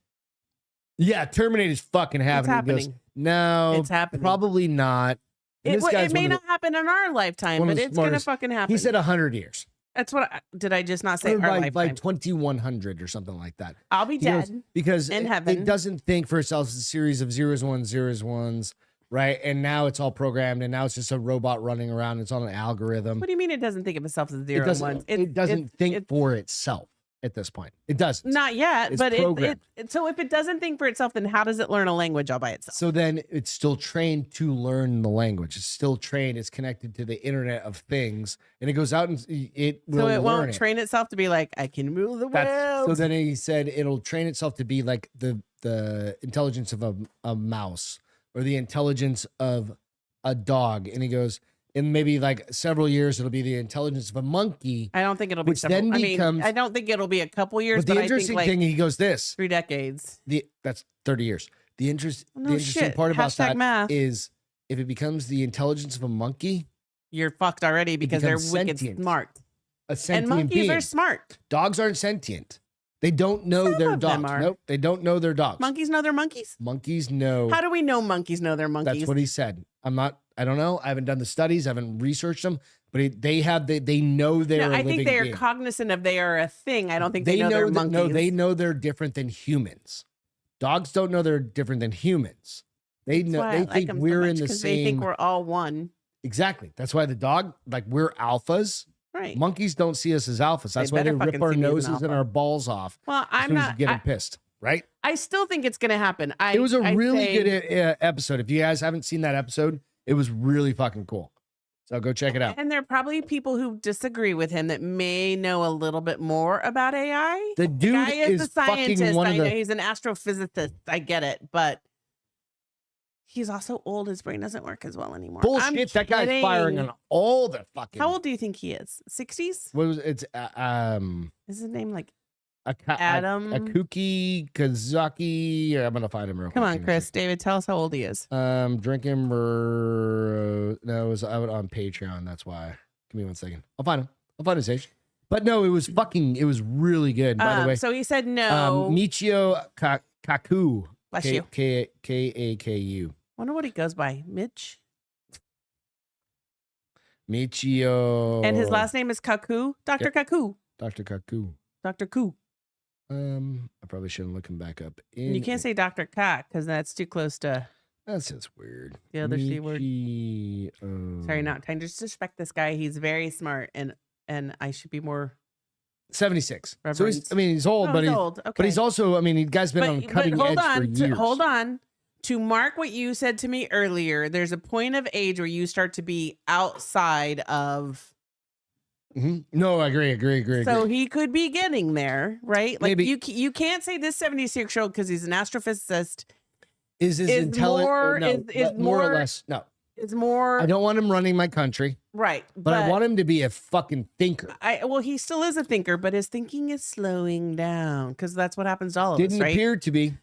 C: "Yeah, Terminator's fucking happening." He goes,
B: happening.
C: no,
B: It's happening.
C: probably not. And this guy's
B: It may
C: one of
B: not happen in our lifetime,
C: one of
B: but
C: the
B: it's going to
C: smartest-
B: fucking happen.
C: He said 100 years.
B: That's what did I just not say
C: Or
B: our
C: by
B: lifetime?
C: 2100 or something like that.
B: I'll be
C: He goes,
B: dead.
C: because
B: in
C: it
B: heaven.
C: doesn't think for itself as a series of zeros, ones, right? And now it's all programmed, and now it's just a robot running around. It's on an algorithm.
B: What do you mean it doesn't think of itself as
C: It
B: zero and
C: doesn't.
B: ones?
C: It doesn't think
B: it-
C: for itself at this point. It doesn't.
B: Not yet,
C: It's
B: but
C: programmed.
B: so if it doesn't think for itself, then how does it learn a language all by itself?
C: So then it's still trained to learn the language. It's still trained. It's connected to the Internet of Things, and it goes out and it will
B: So it
C: learn
B: won't
C: it.
B: train itself to be like, I can rule the
C: So
B: world.
C: then he said it'll train itself to be like the intelligence of a mouse or the intelligence of a dog. And he goes, in maybe like several years, it'll be the intelligence of a monkey.
B: I don't think it'll be
C: which then becomes-
B: I don't think it'll be a couple years,
C: But the
B: but I think
C: interesting
B: like
C: thing, he goes, this,
B: 3 decades.
C: that's 30 years. The
B: No
C: interesting
B: shit.
C: part about
B: Hashtag
C: that
B: math.
C: is if it becomes the intelligence of a monkey,
B: You're fucked already because they're
C: becomes
B: wicked
C: sentient.
B: smart.
C: a
B: And
C: sentient
B: monkeys
C: being.
B: are smart.
C: Dogs aren't sentient. They don't know
B: Some
C: their
B: of them
C: dogs.
B: are.
C: Nope, they don't know their dogs.
B: Monkeys know they're monkeys.
C: Monkeys know.
B: How do we know monkeys know they're monkeys?
C: That's what he said. I don't know. I haven't done the studies. I haven't researched them. But they know they're
B: No,
C: a
B: I
C: living
B: think they are
C: being.
B: cognizant of they are a thing. I don't think they know they're
C: that,
B: monkeys.
C: no, they know they're different than humans. Dogs don't know they're different than humans. They
B: That's
C: know.
B: why I
C: They
B: like
C: think
B: them so
C: we're
B: much,
C: in the
B: 'cause
C: same.
B: They think we're all one.
C: Exactly. That's why the dog, like we're alphas.
B: Right.
C: Monkeys don't see us as alphas. That's why they
B: better
C: rip
B: fucking
C: our
B: see me as an
C: noses and
B: alpha.
C: our balls off.
B: Well,
C: As
B: I'm
C: soon as
B: not.
C: you get them pissed, right?
B: I still think it's going to happen.
C: It was a
B: I
C: really
B: say-
C: good episode. If you guys haven't seen that episode, It was really fucking cool. So go check it out.
B: And there are probably people who disagree with him that may know a little bit more about AI.
C: The dude
B: guy is a
C: fucking
B: scientist.
C: one of
B: I know
C: the
B: he's an astrophysicist. I get it, but he's also old. His brain doesn't work as well anymore.
C: bullshit. That guy's firing on all the fucking.
B: How old do you think he is? 60s?
C: What was it's
B: Is his name like
C: Adam Akuki Kazaki? I'm gonna find him real quick.
B: Come on, Chris. David, tell us how old he is.
C: Drinking. No, it was out on Patreon. That's why. Give me 1 second. I'll find him. I'll find his age. But no, it was really good. By the way,
B: so he said no.
C: Michio Kaku.
B: Bless you.
C: Kaku.
B: Wonder what he goes by. Mitch.
C: Michio.
B: And his last name is Kaku. Dr. Kaku.
C: Dr. Kaku.
B: Dr. Koo.
C: I probably shouldn't look him back up.
B: You can't say Dr. Cock because that's too close to
C: That's just weird.
B: the other C word. Sorry,
C: Oh.
B: not trying to disrespect this guy. He's very smart, and I should be more
C: 76. So
B: reverent.
C: he's old, but
B: he's
C: he's
B: old. Okay.
C: but he's also, the guy's been on cutting edge for years.
B: Hold on. To mark what you said to me earlier, there's a point of age where you start to be outside of.
C: No, I agree.
B: So he could be getting there, right? Like
C: Maybe.
B: you can't say this 76-year-old because he's an astrophysicist
C: Is intelligent? More or less. No,
B: is more
C: I don't want him running my country,
B: right.
C: but I want him to be a fucking thinker.
B: Well, he still is a thinker, but his thinking is slowing down because that's what happens to all of us,
C: Didn't
B: right?
C: appear to be.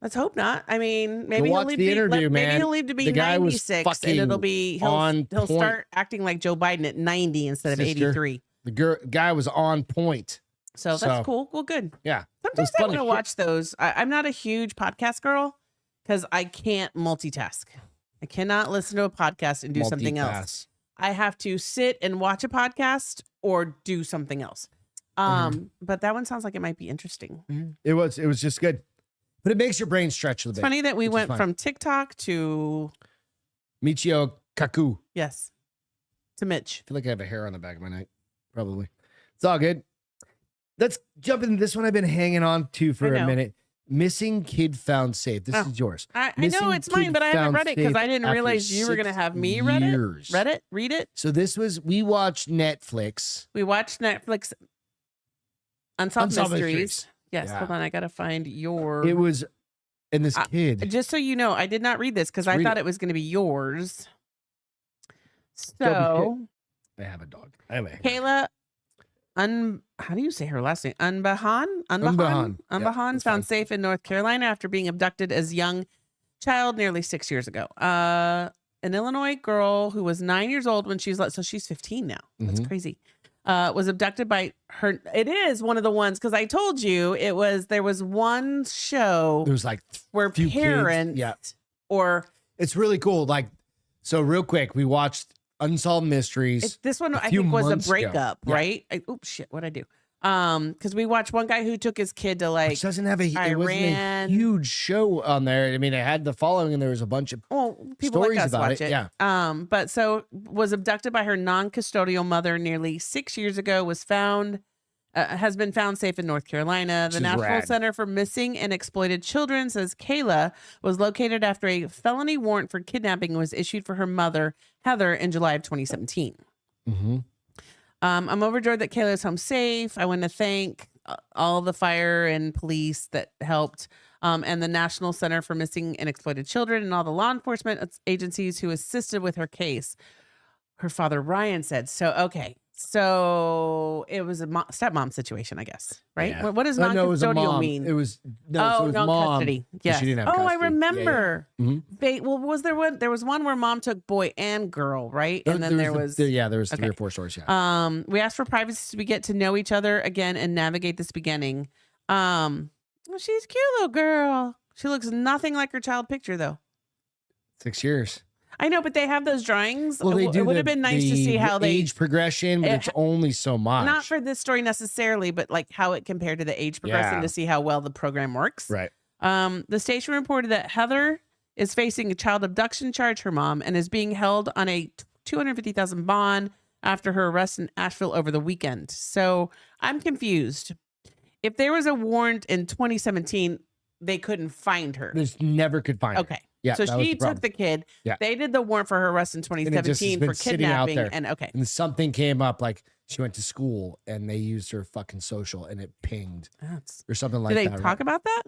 B: Let's hope not. I mean, maybe
C: watch the interview,
B: maybe
C: man.
B: he'll live to be
C: The guy was
B: 96, and it'll be he'll
C: point.
B: start acting like Joe Biden at 90 instead of
C: Sister.
B: 83.
C: The guy was on point.
B: So that's cool. Well, good.
C: Yeah.
B: Sometimes I
C: fun
B: want
C: as
B: to
C: shit.
B: watch those. I'm not a huge podcast girl because I can't multitask. I cannot listen to a podcast and do something else. I have to sit and watch a podcast or do something else. But that one sounds like it might be interesting.
C: It was just good. But it makes your brain stretch a little
B: It's
C: bit.
B: funny that we
C: which is
B: went
C: fine.
B: from TikTok to
C: Michio Kaku.
B: yes to Mitch.
C: I feel like I have a hair on the back of my neck. Probably. It's all good. Let's jump into this one I've been hanging on to for a minute. Missing kid found safe. This is yours.
B: I know it's mine, but I haven't read it because I didn't realize you were going to have me read it. So
C: we watched Netflix.
B: We watched Netflix Unsolved Mysteries. Yes, hold on. I got to find your.
C: It was, and this kid.
B: Just so you know, I did not read this because I thought it was going to be yours. So.
C: I have a dog. Anyway.
B: Kayla, how do you say her last name? Unbahan
C: Yeah,
B: found safe in North Carolina after being abducted as a young child nearly 6 years ago. An Illinois girl who was 9 years old when she's so she's 15 now. That's crazy. Was abducted by her. It is one of the ones because I told you there was one show.
C: There was like
B: where
C: few
B: parents,
C: kids.
B: or
C: it's really cool. Like, so real quick, we watched Unsolved Mysteries.
B: This one I
C: few
B: think was a
C: months ago.
B: breakup,
C: Yeah.
B: right? Oops, shit, what'd I do? Because we watched one guy who took his kid to like
C: Which doesn't have it wasn't a
B: Iran.
C: huge show on there. I mean, it had the following, and there was a bunch of
B: people
C: stories
B: like us
C: about
B: watch it.
C: Yeah.
B: But so was abducted by her non-custodial mother nearly 6 years ago. Has been found safe in North Carolina. The National
C: rad.
B: Center for Missing and Exploited Children says Kayla was located after a felony warrant for kidnapping was issued for her mother, Heather, in July of 2017. I'm overjoyed that Kayla is home safe. I want to thank all the fire and police that helped, and the National Center for Missing and Exploited Children and all the law enforcement agencies who assisted with her case. Her father, Ryan, said, so it was a stepmom situation, I guess, right?
C: Yeah.
B: What does
C: No, it was a
B: non-custodial
C: mom.
B: mean?
C: It was mom.
B: non-custody. Yes.
C: She didn't have
B: I
C: custody.
B: remember.
C: Yeah, yeah.
B: Well, was there one? There was one where mom took boy and girl, right? And then there was
C: three or four stories. Yeah.
B: We asked for privacy so we get to know each other again and navigate this beginning. Well, she's a cute little girl. She looks nothing like her child picture, though.
C: 6 years.
B: I know, but they have those drawings.
C: Well, they do.
B: It would have been nice to see how they
C: age progression, but it's only so much.
B: not for this story necessarily, but like how it compared to the age progressing to see how well the program works.
C: Right.
B: The station reported that Heather is facing a child abduction charge, her mom, and is being held on a $250,000 bond after her arrest in Asheville over the weekend. So I'm confused. If there was a warrant in 2017, they couldn't find her.
C: They never could find her.
B: Okay.
C: Yeah.
B: So
C: that was
B: she
C: the problem.
B: took the kid.
C: Yeah.
B: They did the warrant for her arrest in
C: And it just has
B: 2017
C: been
B: for
C: sitting out
B: kidnapping.
C: there.
B: And okay.
C: And something came up, like she went to school and they used her fucking social and it pinged or something like
B: Did they
C: that.
B: talk about that?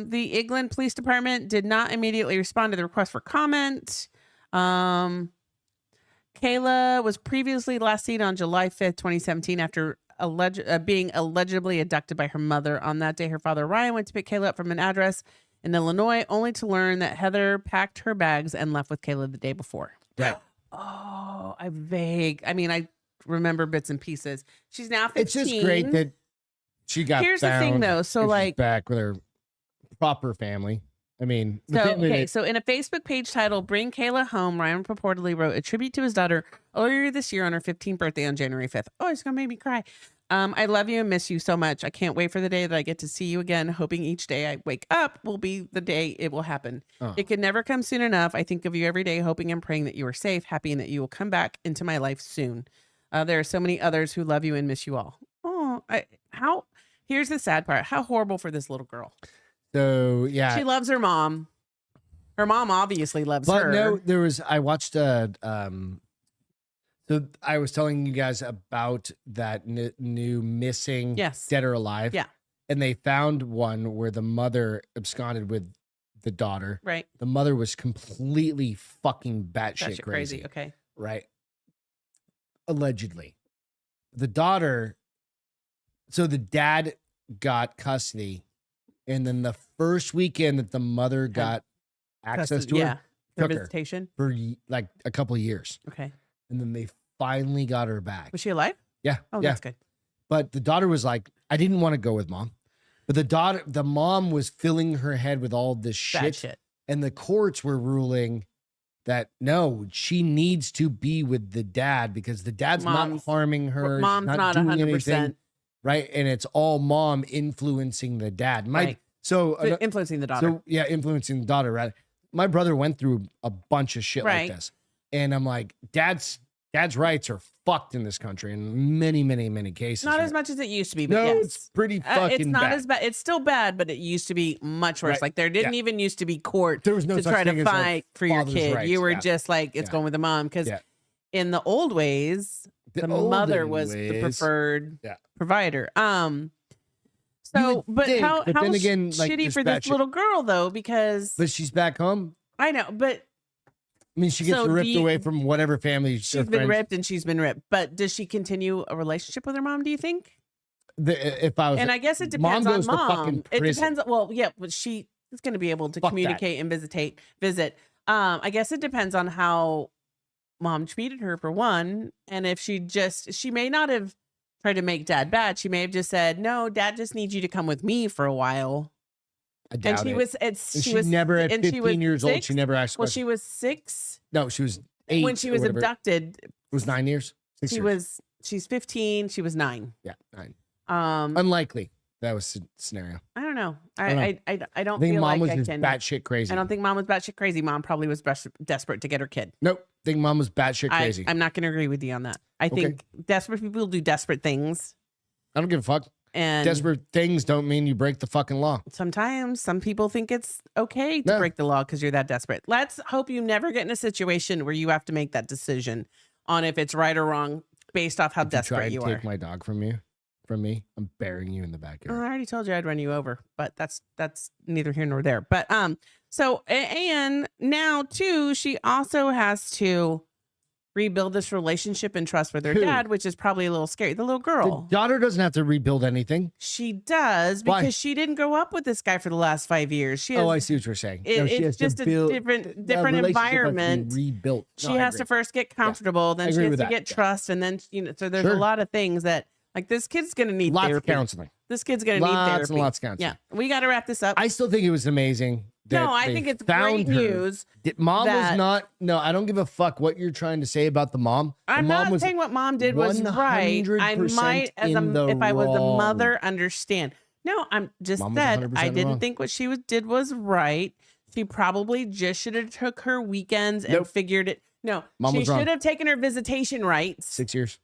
B: The England Police Department did not immediately respond to the request for comment. Kayla was previously last seen on July 5th, 2017 after being allegedly abducted by her mother. On that day, her father Ryan went to pick Kayla up from an address in Illinois, only to learn that Heather packed her bags and left with Kayla the day before.
C: Right.
B: Oh, I remember bits and pieces. She's now 15.
C: It's just great that she got
B: Here's the thing, though. So,
C: she's back with her proper family. I mean,
B: so in a Facebook page titled "Bring Kayla Home," Ryan purportedly wrote a tribute to his daughter earlier this year on her 15th birthday on January 5th. Oh, it's gonna make me cry. I love you and miss you so much. I can't wait for the day that I get to see you again. Hoping each day I wake up will be the day it will happen. It can never come soon enough. I think of you every day, hoping and praying that you are safe, happy, and that you will come back into my life soon. There are so many others who love you and miss you all. Here's the sad part. How horrible for this little girl.
C: So yeah,
B: she loves her mom. Her mom obviously loves her.
C: But no, I watched so I was telling you guys about that new missing Dead or Alive.
B: Yeah.
C: And they found one where the mother absconded with the daughter.
B: Right.
C: The mother was completely fucking batshit crazy.
B: Okay.
C: Right. Allegedly. The daughter, so the dad got custody, and then the first weekend that the mother got access to her, took
B: visitation
C: her for like a couple of years.
B: Okay.
C: And then they finally got her back.
B: Was she alive?
C: Yeah.
B: Oh, that's good.
C: But the daughter was like, I didn't want to go with mom. But the mom was filling her head with all this shit. And the courts were ruling that no, she needs to be with the dad because the dad's not harming her.
B: Mom's not
C: doing
B: 100%.
C: anything, right? And it's all mom influencing the dad.
B: Influencing the daughter.
C: So yeah, influencing the daughter, right? My brother went through a bunch of shit like this. And I'm like, dad's rights are fucked in this country in many, many, many cases.
B: Not as much as it used to be, but
C: it's pretty fucking
B: it's not
C: bad.
B: as bad. It's still bad, but it used to be much worse.
C: Right.
B: Like there didn't even used to be court
C: there was no
B: to
C: such
B: try
C: thing
B: to
C: as a
B: fight for your
C: father's
B: kid.
C: rights.
B: You were just like, it's going with the mom. Because in the old ways, the mother was the preferred provider. But how
C: then again, like,
B: shitty for this little girl though, because
C: she's back home.
B: I know, but
C: I mean, she gets ripped away from whatever family
B: she's been ripped, and she's been ripped. But does she continue a relationship with her mom? Do you think? I guess it depends on mom. It depends. Well, yeah, but she is going to be able to communicate and visit. I guess it depends on how mom treated her for one, and if she may not have tried to make dad bad. She may have just said, "No, dad just needs you to come with me for a while."
C: I doubt
B: and
C: she was never at 15 years old. She never asked.
B: Well, she was 6.
C: No, she was 8
B: when she was abducted.
C: It was 9 years. 6 years.
B: She's 15. She was 9.
C: Yeah, 9. Unlikely. That was the scenario.
B: I don't know. I don't
C: think
B: feel
C: mom
B: like
C: was just batshit crazy.
B: I don't think mom was batshit crazy. Mom probably was desperate to get her kid.
C: Nope. I think mom was batshit crazy.
B: I'm not going to agree with you on that. I think desperate people do desperate things.
C: I don't give a fuck.
B: And
C: desperate things don't mean you break the fucking law.
B: Sometimes some people think it's okay to break the law because you're that desperate. Let's hope you never get in a situation where you have to make that decision on if it's right or wrong based off how desperate you are.
C: Take my dog from me, I'm burying you in the backyard.
B: I already told you I'd run you over, but that's neither here nor there. But so and now too, she also has to rebuild this relationship and trust with her dad, which is probably a little scary. The little girl.
C: The daughter doesn't have to rebuild anything.
B: She does because she didn't grow up with this guy for the last 5 years. She has,
C: I see what you're saying.
B: It's just a different environment.
C: Rebuilt.
B: She has to first get comfortable, then she has to get trust, and then so there's a lot of things that this kid's gonna need
C: lots
B: therapy.
C: of counseling.
B: This kid's gonna need therapy.
C: Lots of counseling.
B: Yeah, we got to wrap this up.
C: I still think it was amazing.
B: No, I think it's great news.
C: Mom was not. No, I don't give a fuck what you're trying to say about the mom.
B: I'm not saying what mom did was right. I might, if I was a mother, understand. No, I'm just said I didn't think what she did was right. She probably just should have took her weekends and figured it. No, she should have taken her visitation rights.
C: 6 years.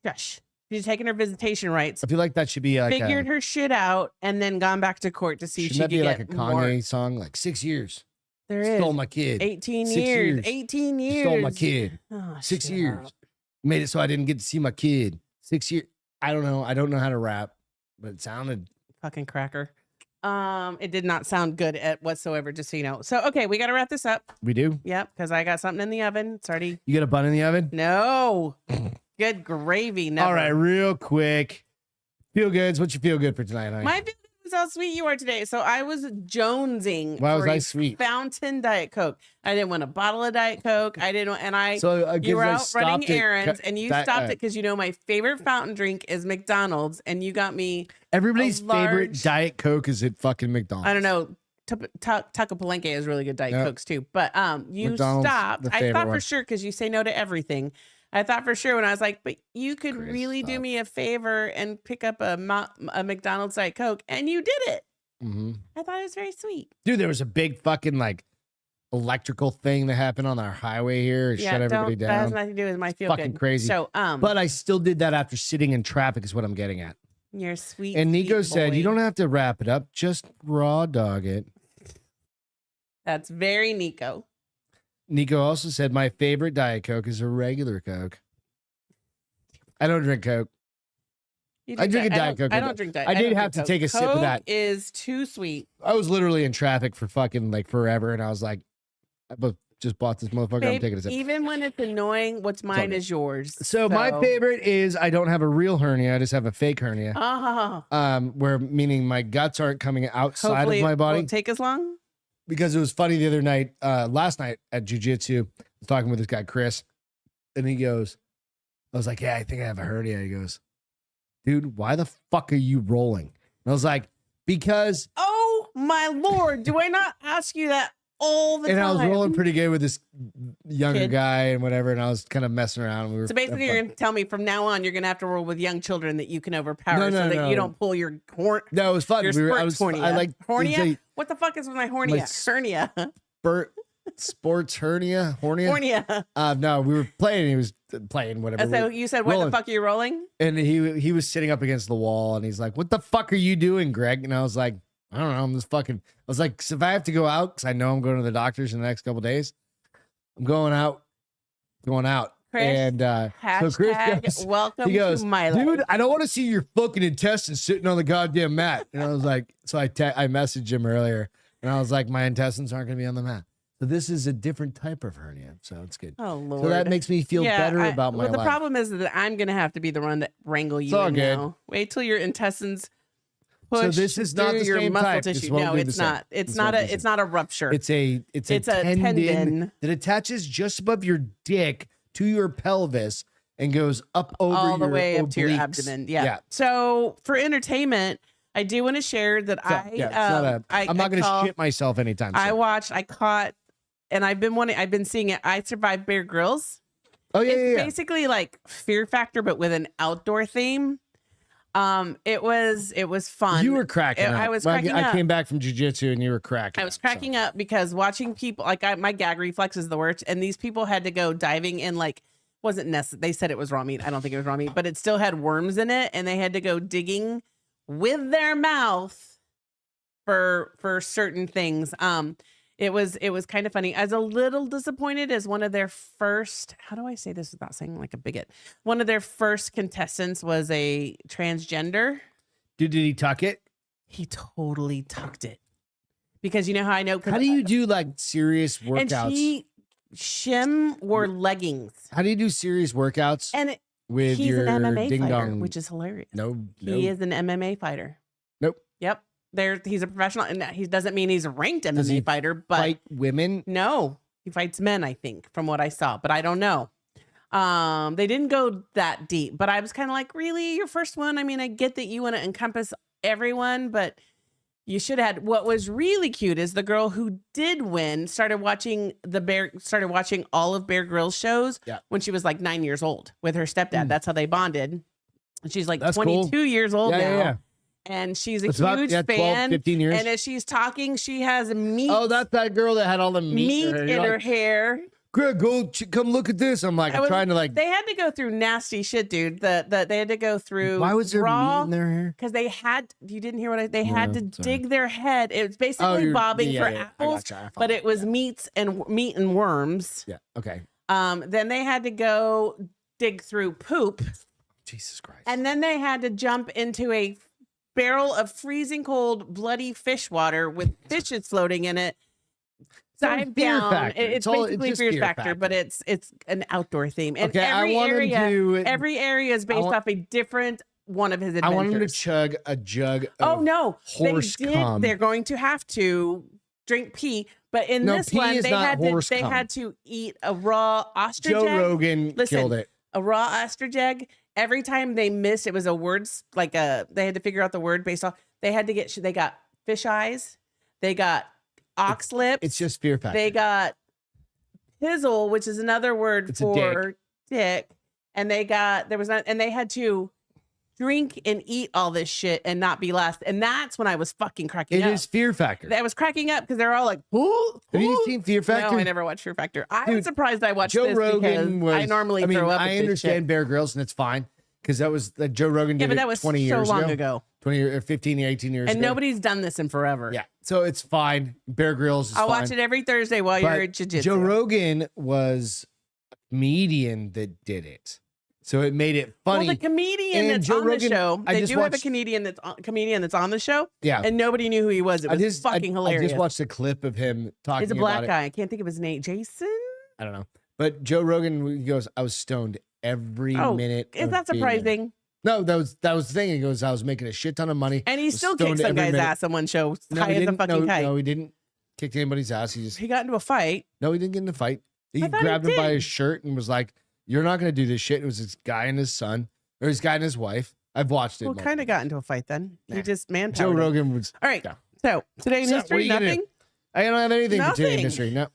B: Gosh. She's taken her visitation rights,
C: I feel like that should be like
B: figured her shit out, and then gone back to court to see if
C: shouldn't
B: she
C: that
B: could
C: be
B: get
C: like a Kanye
B: more.
C: song, like 6 years.
B: There is
C: Stole my kid.
B: 18
C: 6
B: years. 18 years.
C: Stole my kid.
B: Oh,
C: 6
B: shut
C: years.
B: up.
C: Made it so I didn't get to see my kid. 6 years. I don't know. I don't know how to rap, but it sounded.
B: Fucking cracker. It did not sound good at whatsoever, just so you know. So, okay, we got to wrap this up.
C: We do.
B: Yep, because I got something in the oven. It's already.
C: You got a bun in the oven?
B: No. Good gravy. Never.
C: All right, real quick. Feel goods. What's your feel good for tonight, honey?
B: My feel good was how sweet you are today. So I was jonesing.
C: Why was
B: for
C: I
B: a
C: sweet?
B: Fountain Diet Coke. I didn't want a bottle of Diet Coke. I didn't, and I.
C: So
B: You were
C: I
B: out running
C: stopped it.
B: errands, and you
C: That,
B: stopped it because you know my favorite fountain drink is McDonald's, and you got me.
C: Everybody's
B: a
C: favorite
B: large-
C: Diet Coke is at fucking McDonald's.
B: I don't know. Taco Palenque has really good Diet
C: Yep.
B: Cokes too, but you
C: McDonald's,
B: stopped.
C: the
B: I
C: favorite
B: thought for
C: one.
B: sure because you say no to everything. I thought for sure when I was like, but you could
C: Chris,
B: really do
C: stop.
B: me a favor and pick up a McDonald's Diet Coke, and you did it.
C: Mhm.
B: I thought it was very sweet.
C: Dude, there was a big fucking like electrical thing that happened on our highway here. It shut everybody
B: that has
C: down.
B: nothing to do with my feel
C: Fucking
B: good.
C: crazy.
B: So
C: But I still did that after sitting in traffic, is what I'm getting at.
B: you're sweet.
C: And Nico
B: sweet
C: said,
B: boy.
C: you don't have to wrap it up, just raw dog it.
B: That's very Nico.
C: Nico also said, my favorite Diet Coke is a regular Coke. I don't drink Coke.
B: You
C: I drink a
B: Di-
C: Diet Coke.
B: I don't drink Diet.
C: I did
B: don't
C: have
B: drink
C: to take a
B: Coke.
C: sip of that.
B: Coke is too sweet.
C: I was literally in traffic for fucking like forever, and I was like, just bought this motherfucker. I'm
B: Babe,
C: taking a sip.
B: even when it's annoying, what's mine
C: good.
B: is yours.
C: So my favorite is I don't have a real hernia. I just have a fake hernia. Where meaning my guts aren't coming outside
B: Hopefully
C: of my
B: it
C: body.
B: won't take as long.
C: Because it was funny the other night, last night at jiu-jitsu, I was talking with this guy, Chris, and he goes, I was like, yeah, I think I have a hernia. He goes, dude, why the fuck are you rolling? And I was like, because.
B: Oh my Lord. Do I not ask you that all the
C: And
B: time?
C: I was rolling pretty good with this younger
B: Kid.
C: guy and whatever, and I was kind of messing around. And we were
B: So basically, you're going to tell me from now on, you're going to have to roll with young children that you can overpower
C: No,
B: so that
C: no.
B: you don't pull your horn.
C: No, it was fun.
B: Your
C: I
B: hernia.
C: like
B: Hornia? What the fuck is with my hernia? Hernia.
C: sports hernia.
B: Hornia.
C: No, we were playing. He was playing whatever.
B: So you said, what
C: rolling.
B: the fuck are you rolling?
C: And he was sitting up against the wall, and he's like, "What the fuck are you doing, Greg?" And I was like, "I don't know. I'm just fucking." I was like, so "If I have to go out, because I know I'm going to the doctors in the next couple days, I'm going out."
B: Chris,
C: And so Chris goes,
B: welcome
C: he goes,
B: to my life.
C: "Dude, I don't want to see your fucking intestines sitting on the goddamn mat." And I was like, so I messaged him earlier, and I was like, "My intestines aren't going to be on the mat." So this is a different type of hernia, so it's good.
B: Oh Lord.
C: So that makes me feel better about my
B: well, the
C: life.
B: problem is that I'm gonna have to be the one that wrangle you
C: all
B: in
C: good.
B: now. Wait till your intestines
C: So
B: push
C: this is not
B: through
C: the
B: your
C: same
B: muscle
C: type. This
B: tissue.
C: won't
B: No,
C: be the
B: it's
C: same.
B: not. It's
C: This
B: not
C: won't be
B: a.
C: the
B: It's
C: same.
B: not a rupture.
C: It's a
B: a tendon.
C: that attaches just above your dick to your pelvis and goes up over
B: all the
C: your
B: way up to your
C: obliques.
B: abdomen. Yeah.
C: Yeah.
B: So for entertainment, I do want to share that
C: I'm not going to shit myself anytime soon.
B: I caught, and I've been seeing it. I Survived Bear Grylls.
C: Oh yeah,
B: It's
C: yeah.
B: basically like Fear Factor, but with an outdoor theme. It was fun.
C: You were cracking up.
B: I was cracking
C: I
B: up.
C: came back from jiu-jitsu and you were cracking.
B: I was cracking up because watching people my gag reflex is the worst, and these people had to go diving in wasn't necessary. They said it was raw meat. I don't think it was raw meat, but it still had worms in it, and they had to go digging with their mouth for certain things. It was kind of funny. I was a little disappointed as one of their first, how do I say this without saying like a bigot? One of their first contestants was a transgender.
C: Did he tuck it?
B: He totally tucked it. Because you know how I know?
C: How do you do like serious workouts?
B: And Shim wore leggings.
C: How do you do serious workouts
B: And
C: with
B: he's
C: your
B: an MMA
C: ding
B: fighter,
C: dong?
B: which is hilarious.
C: No.
B: He is an MMA fighter.
C: Nope.
B: Yep. He's a professional, and he doesn't mean he's a ranked
C: Does he
B: MMA fighter, but
C: fight women.
B: no, he fights men, I think, from what I saw, but I don't know. They didn't go that deep, but I was kind of like, really, your first one? I mean, I get that you want to encompass everyone, but you should have had. What was really cute is the girl who did win started watching all of Bear Grylls shows when she was like 9 years old with her stepdad. That's how they bonded. And she's like 22
C: cool.
B: years old now.
C: Yeah.
B: And she's a
C: It's
B: huge
C: about, 12,
B: fan.
C: 15 years.
B: And as she's talking, she has meat.
C: Oh, that's that girl that had all the meat
B: in her hair.
C: Greg, come look at this. I'm like, I'm trying to like.
B: They had to go through nasty shit, dude. They had to go through.
C: Why was there meat in their hair?
B: Because they had. You didn't hear what they had to dig their head. It was basically
C: Oh,
B: bobbing for
C: yeah.
B: apples, but it was meat and worms.
C: Yeah. Okay.
B: Then they had to go dig through poop.
C: Jesus Christ.
B: And then they had to jump into a barrel of freezing cold, bloody fish water with fishes floating in it. Dive down. It's basically fear factor, but it's an outdoor theme. And
C: okay,
B: every area is based off a different one of his adventures.
C: I want him to chug a jug of horse cum.
B: They're going to have to drink pee, but in this one, they had to eat a raw ostrich
C: Joe
B: egg.
C: Rogan killed it.
B: A raw ostrich egg. Every time they missed, it was a words they had to figure out the word based off. They got fish eyes. They got ox lips.
C: It's just fear factor.
B: They got pizzle, which is another word for dick. And they had to drink and eat all this shit and not be last. And that's when I was fucking cracking up.
C: It is fear factor.
B: I was cracking up because they're all like, "Ooh,
C: have you seen Fear Factor?
B: No, I never watched Fear Factor. I was surprised I watched Joe Rogan because I normally throw up.
C: I understand Bear Grylls and it's fine because that was Joe Rogan did
B: but that was
C: 20 years
B: so long ago.
C: 20 or 15 or 18 years ago.
B: And nobody's done this in forever.
C: Yeah. So it's fine. Bear Grylls is
B: I'll
C: fine.
B: watch it every Thursday while you're at jiu-jitsu.
C: Joe Rogan was a comedian that did it. So it made it funny.
B: Well, the comedian that's on the show, they do have a comedian that's on the show.
C: Yeah.
B: And nobody knew who he was. It was fucking hilarious.
C: I just watched a clip of him talking about it.
B: He's a black guy. I can't think of his name. Jason?
C: I don't know. But Joe Rogan, he goes, I was stoned every minute.
B: Is that surprising?
C: No, that was the thing. He goes, I was making a shit ton of money.
B: And he still kicked some guy's ass on one show. High as a fucking kite.
C: No, he didn't kick anybody's ass.
B: He got into a fight.
C: No, he didn't get in a fight. He grabbed him by his shirt and was like, you're not going to do this shit. It was this guy and his son, or his guy and his wife. I've watched it.
B: Well, kind of got into a fight then. He just manpowered
C: Joe Rogan was.
B: All right. Yeah. So today in history, nothing.
C: I don't have anything for today in history. No,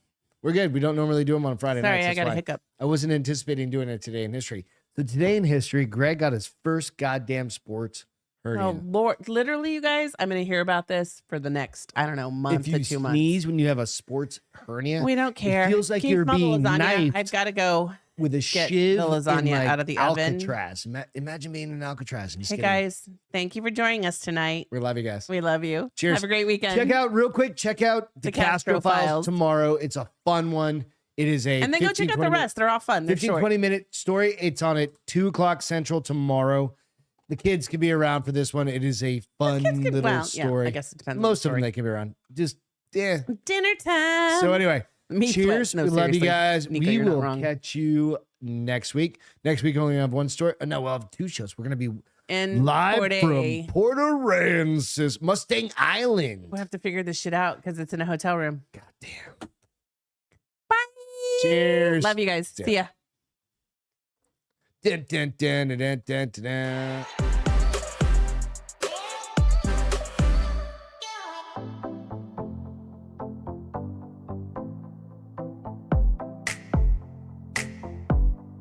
C: we're good. We don't normally do them on Friday nights.
B: Sorry, I got a hiccup.
C: I wasn't anticipating doing it today in history. So today in history, Greg got his first goddamn sports hernia.
B: Oh Lord! Literally, you guys, I'm going to hear about this for the next, I don't know, month to 2 months. If you
C: sneeze when you have a sports hernia,
B: we don't care.
C: It feels like you're being knifed.
B: I've got to go
C: with a
B: get
C: shiv
B: the lasagna
C: in,
B: out of the
C: Alcatraz. Oven. Imagine being in Alcatraz.
B: Hey guys, thank you for joining us tonight.
C: We love you guys.
B: We love you.
C: Cheers.
B: Have a great weekend.
C: Check out the Castro Files tomorrow. It's a fun one. It is a
B: and then go check out the rest. They're all fun.
C: 20-minute story. It's on at 2:00 Central tomorrow. The kids can be around for this one. It is a fun little story.
B: Yeah, I guess it depends.
C: Most of them they can be around. Just
B: dinner time.
C: So anyway, cheers.
B: No,
C: we love you guys.
B: Nico,
C: we will catch you next week. Next week only have one story. No, we'll have 2 shows. We're gonna be live from Port Aransas, Mustang Island.
B: We'll have to figure this shit out because it's in a hotel room.
C: God damn.
B: Bye.
C: Cheers.
B: Love you guys. See ya.
C: Dun, dun, dun, dun, dun, dun, dun.